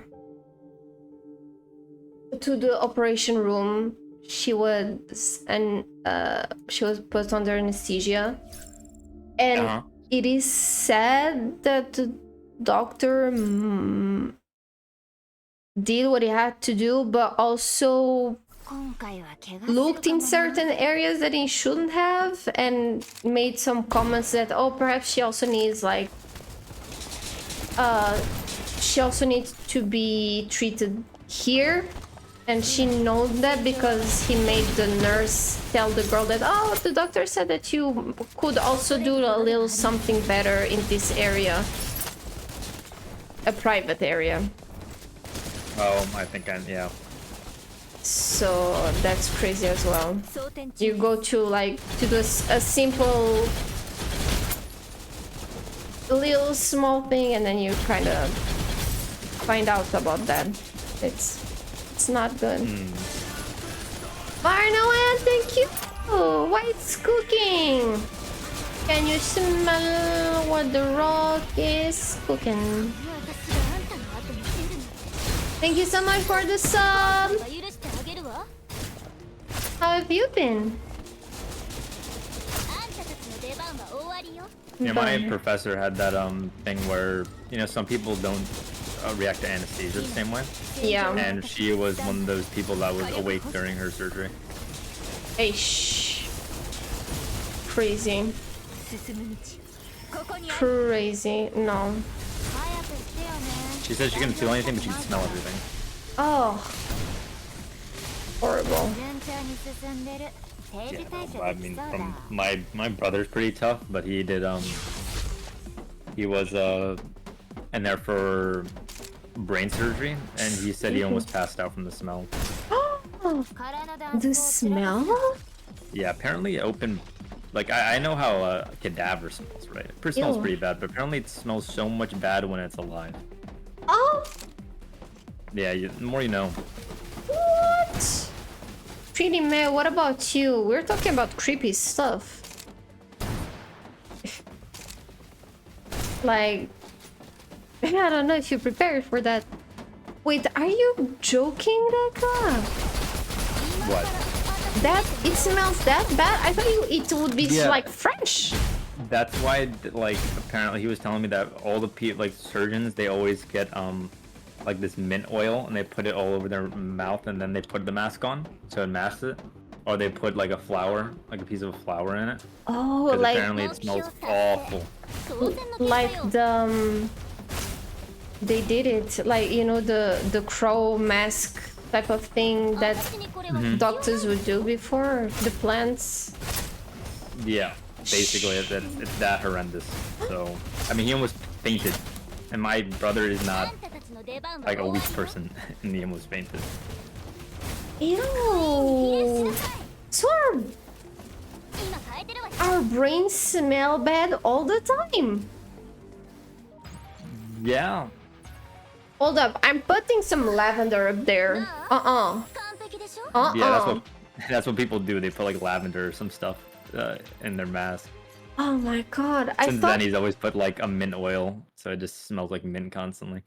operation room. She was put under anesthesia, and it is said that the doctor did what he had to do, but also looked in certain areas that he shouldn't have, and made some comments that, oh, perhaps she also needs like she also needs to be treated here. And she knows that because he made the nurse tell the girl that, oh, the doctor said that you could also do a little something better in this area, a private area. Oh, I think yeah. So that's crazy as well. You go to like to do a simple little small thing, and then you kind of find out about that. It's not good. Barnoan, thank you. White's cooking. Can you smell what the rock is cooking? Thank you so much for the sub. How have you been? Yeah, my professor had that thing where, you know, some people don't react to anesthesia the same way. Yeah. And she was one of those people that was awake during her surgery. Eish. Crazy. Crazy. No. She said she couldn't feel anything, but she could smell everything. Oh. Horrible. Yeah, no, I mean, from my brother's pretty tough, but he did he was in there for brain surgery, and he said he almost passed out from the smell. The smell? Yeah, apparently open. Like I know how a cadaver smells, right? It smells Ew. pretty bad, but apparently it smells so much bad when it's alive. Oh. Yeah, the more you know. What? Pretty man, what about you? We're talking about creepy stuff. Like, I don't know if you're prepared for that. Wait, are you joking, Reka? What? That it smells that bad? I thought it would be Yeah. like fresh. That's why, like, apparently he was telling me that all the like surgeons, they always get like this mint oil and they put it all over their mouth and then they put the mask on so it masks it, or they put like a flower, like a piece of flour in it. Oh, Because like apparently it smells awful. the they did it like, you know, the crow mask type of thing that doctors would do before the plants. Yeah, basically it's that horrendous. So I mean, he almost fainted, and my brother is not like a weak person, and he almost fainted. Ew. So our brains smell bad all the time. Yeah. Hold up, I'm putting some lavender up there. Yeah, that's what people do. They put like lavender or some stuff in their mask. Oh my god, I Since thought then, he's always put like a mint oil, so it just smells like mint constantly.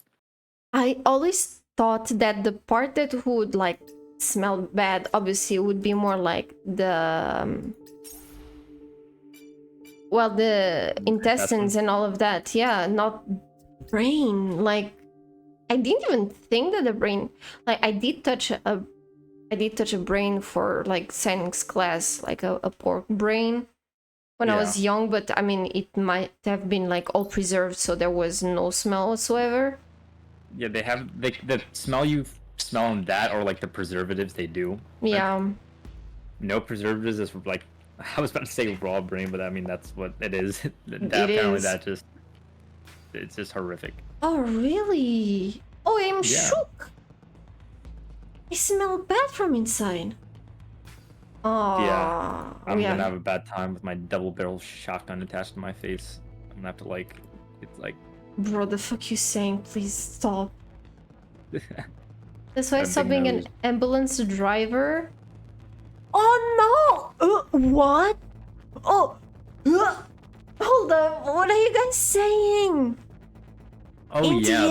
I always thought that the part that would like smell bad, obviously, would be more like the well, the intestines and all of that. Yeah, not brain. Like, I didn't even think that the brain. Like, I did touch a brain for like science class, like a pork brain when I was young. But I mean, it might have been like all preserved, so there was no smell whatsoever. Yeah, they have the smell you smell on that, or like the preservatives they do. Yeah. Like, no preservatives is like, I was about to say raw brain, but I mean that's what it is. Apparently that just, it's just horrific. Oh really? Oh, I'm Yeah. shook. I smell bad from inside. Oh Yeah, I'm gonna have a bad time with my double barrel shotgun attached to my face. I'm gonna have to like, it's like. Bro, the fuck you saying? Please stop. That's why I A stopped big being an nose. ambulance driver. Oh no! What? Oh, hold up! What are you guys saying? Oh In the yeah,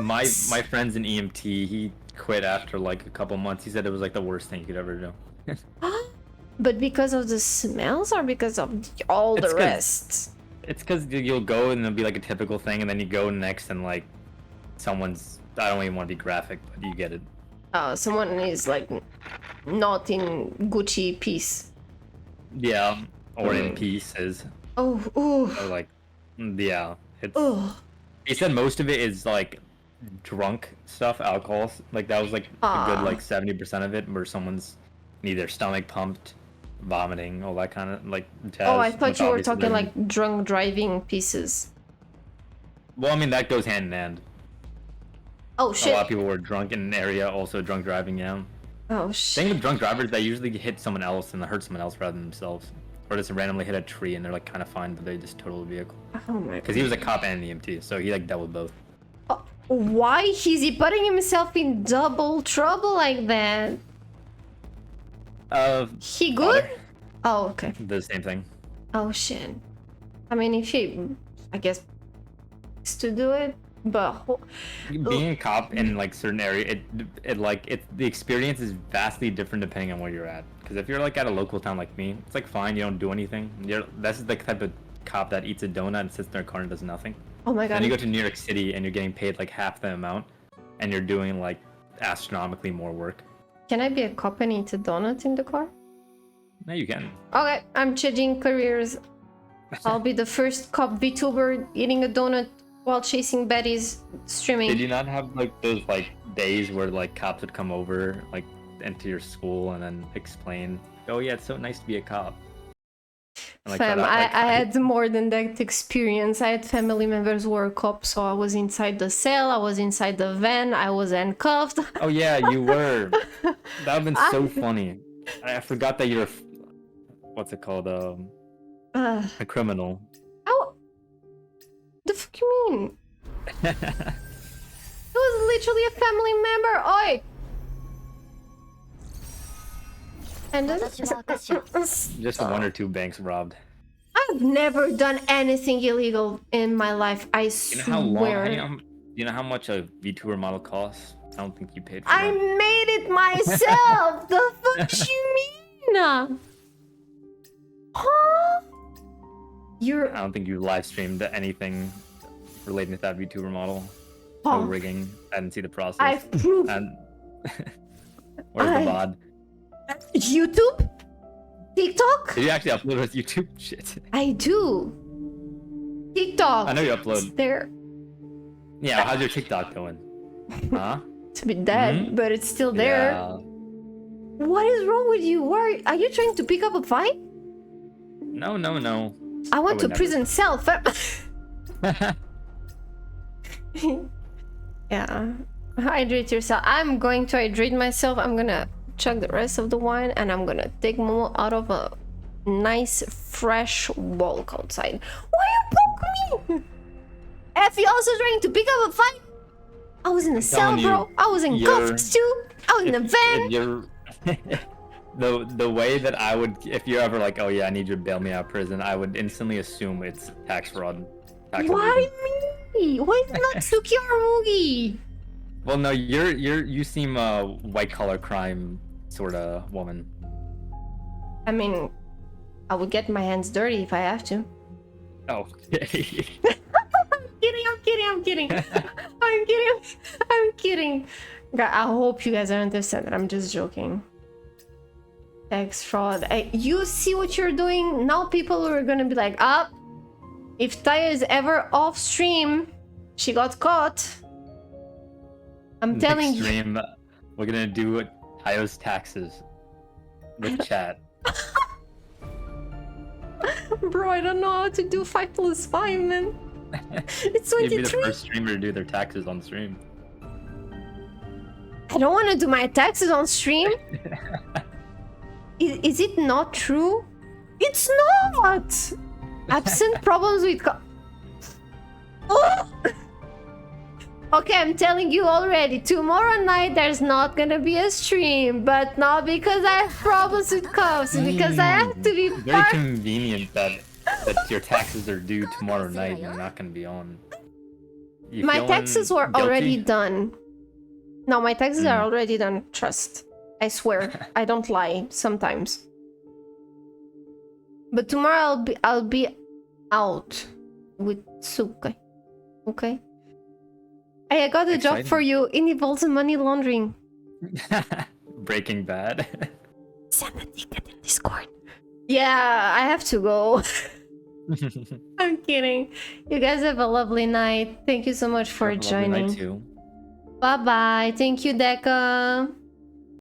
my ambulance? friend's an EMT. He quit after like a couple months. He said it was like the worst thing you could ever do. But because of the smells or because of all It's the 'cause- rest? It's because you'll go and it'll be like a typical thing, and then you go next and like someone's. I don't even want to be graphic, but you get it. Someone is like not in Gucci piece. Yeah, or in pieces, Oh, ooh, or like, yeah. It's. oh. He said most of it is like drunk stuff, alcohol. Like that was like a good like 70% of it, where someone's need their stomach pumped, vomiting, all that kind of like jazz. Oh, I thought which you were obviously talking doesn't- like drunk driving pieces. Well, I mean that goes hand in hand. Oh A shit. lot of people were drunk in an area, also drunk driving. Yeah. Oh Thing shit. with drunk drivers, they usually hit someone else and hurt someone else rather than themselves, or just randomly hit a tree and they're like kind of fine, but they just total the vehicle. Oh my Because he was a cop and an EMT, so he like dealt with both. god. Why is he putting himself in double trouble like that? He good? Father, Oh, okay. the same thing. Oh shit. I mean, if he, I guess, is to do it, but Being a cop in like certain area, the experience is vastly different depending on where you're at. Because if you're like at a local town like me, it's like fine, you don't do anything. That's the type of cop that eats a donut and sits in their car and does nothing. oh my god. Then you go to New York City and you're getting paid like half the amount, and you're doing like astronomically more work. Can I be a cop and eat a donut in the car? No, you can. Okay, I'm changing careers. I'll be the first cop VTuber eating a donut while chasing Betty's streaming. Did you not have like those like days where like cops would come over like into your school and then explain, oh yeah, it's so nice to be a cop? And, like, Fam, try to, I had more than that experience. I had family members who were cops, so I was inside the cell, I was inside the van, I was handcuffed. Oh yeah, you were. That would have been so funny. I forgot that you're, what's it called, a criminal. Oh, the fuck you mean? It was literally a family member. Oi! And then, Just one or two banks robbed. I've never done anything illegal in my life. I You know how long? swear. You know how much a VTuber model costs? I don't think you paid for I that. made it myself. The fuck you mean? Huh? You're. I don't think you live streamed anything relating to that VTuber model. No Oh, rigging. I didn't see the process. I've proved. And where's the VOD? YouTube? TikTok? Did you actually upload it to YouTube? Shit. I do. TikTok. I know you It's upload. there. Yeah, how's your TikTok going? Huh? It's a bit dead, but it's still there. Yeah. What is wrong with you? Why are you trying to pick up a fight? No, no, no. I went to would never. prison cell. Yeah. Hydrate yourself. I'm going to hydrate myself. I'm gonna chug the rest of the wine and I'm gonna take Momo out of a nice fresh walk outside. Why you poke me? Effie also trying to pick up a fight? I was in a cell, telling you, bro. I was in you're- cuffs too. I was in a van. If you're the way that I would, if you're ever like, oh yeah, I need you to bail me out of prison, I would instantly assume it's tax fraud. Tax Why evasion. me? Why not Suki or Mugi? Well, no, you seem a white collar crime sort of woman. I mean, I would get my hands dirty if I have to. Oh. I'm kidding. I'm kidding. God, I hope you guys understand that I'm just joking. Tax fraud. You see what you're doing? Now people are gonna be like, ah, if Taya is ever off stream, she got caught. I'm telling you. Stream, we're gonna do Tayo's taxes with chat. Bro, I don't know how to do 5 + 5, man. It's You'd be the 23. first streamer to do their taxes on stream. I don't want to do my taxes on stream. Is it not true? It's not! Absent problems with Oh! Okay, I'm telling you already, tomorrow night there's not gonna be a stream, but not because I have problems with cuffs, because I have to be Very part. convenient that your taxes are due tomorrow night and you're not gonna be on. You My feeling taxes were guilty? already done. No, my taxes are already done, trust. I swear, I don't lie sometimes. But tomorrow I'll be out with Suka. Okay? I got a job for you. It involves money laundering. Breaking Bad. Send a ticket in Discord. Yeah, I have to go. I'm kidding. You guys have a lovely night. Thank you so much for Have a lovely night joining. too. Bye bye. Thank you, Deka.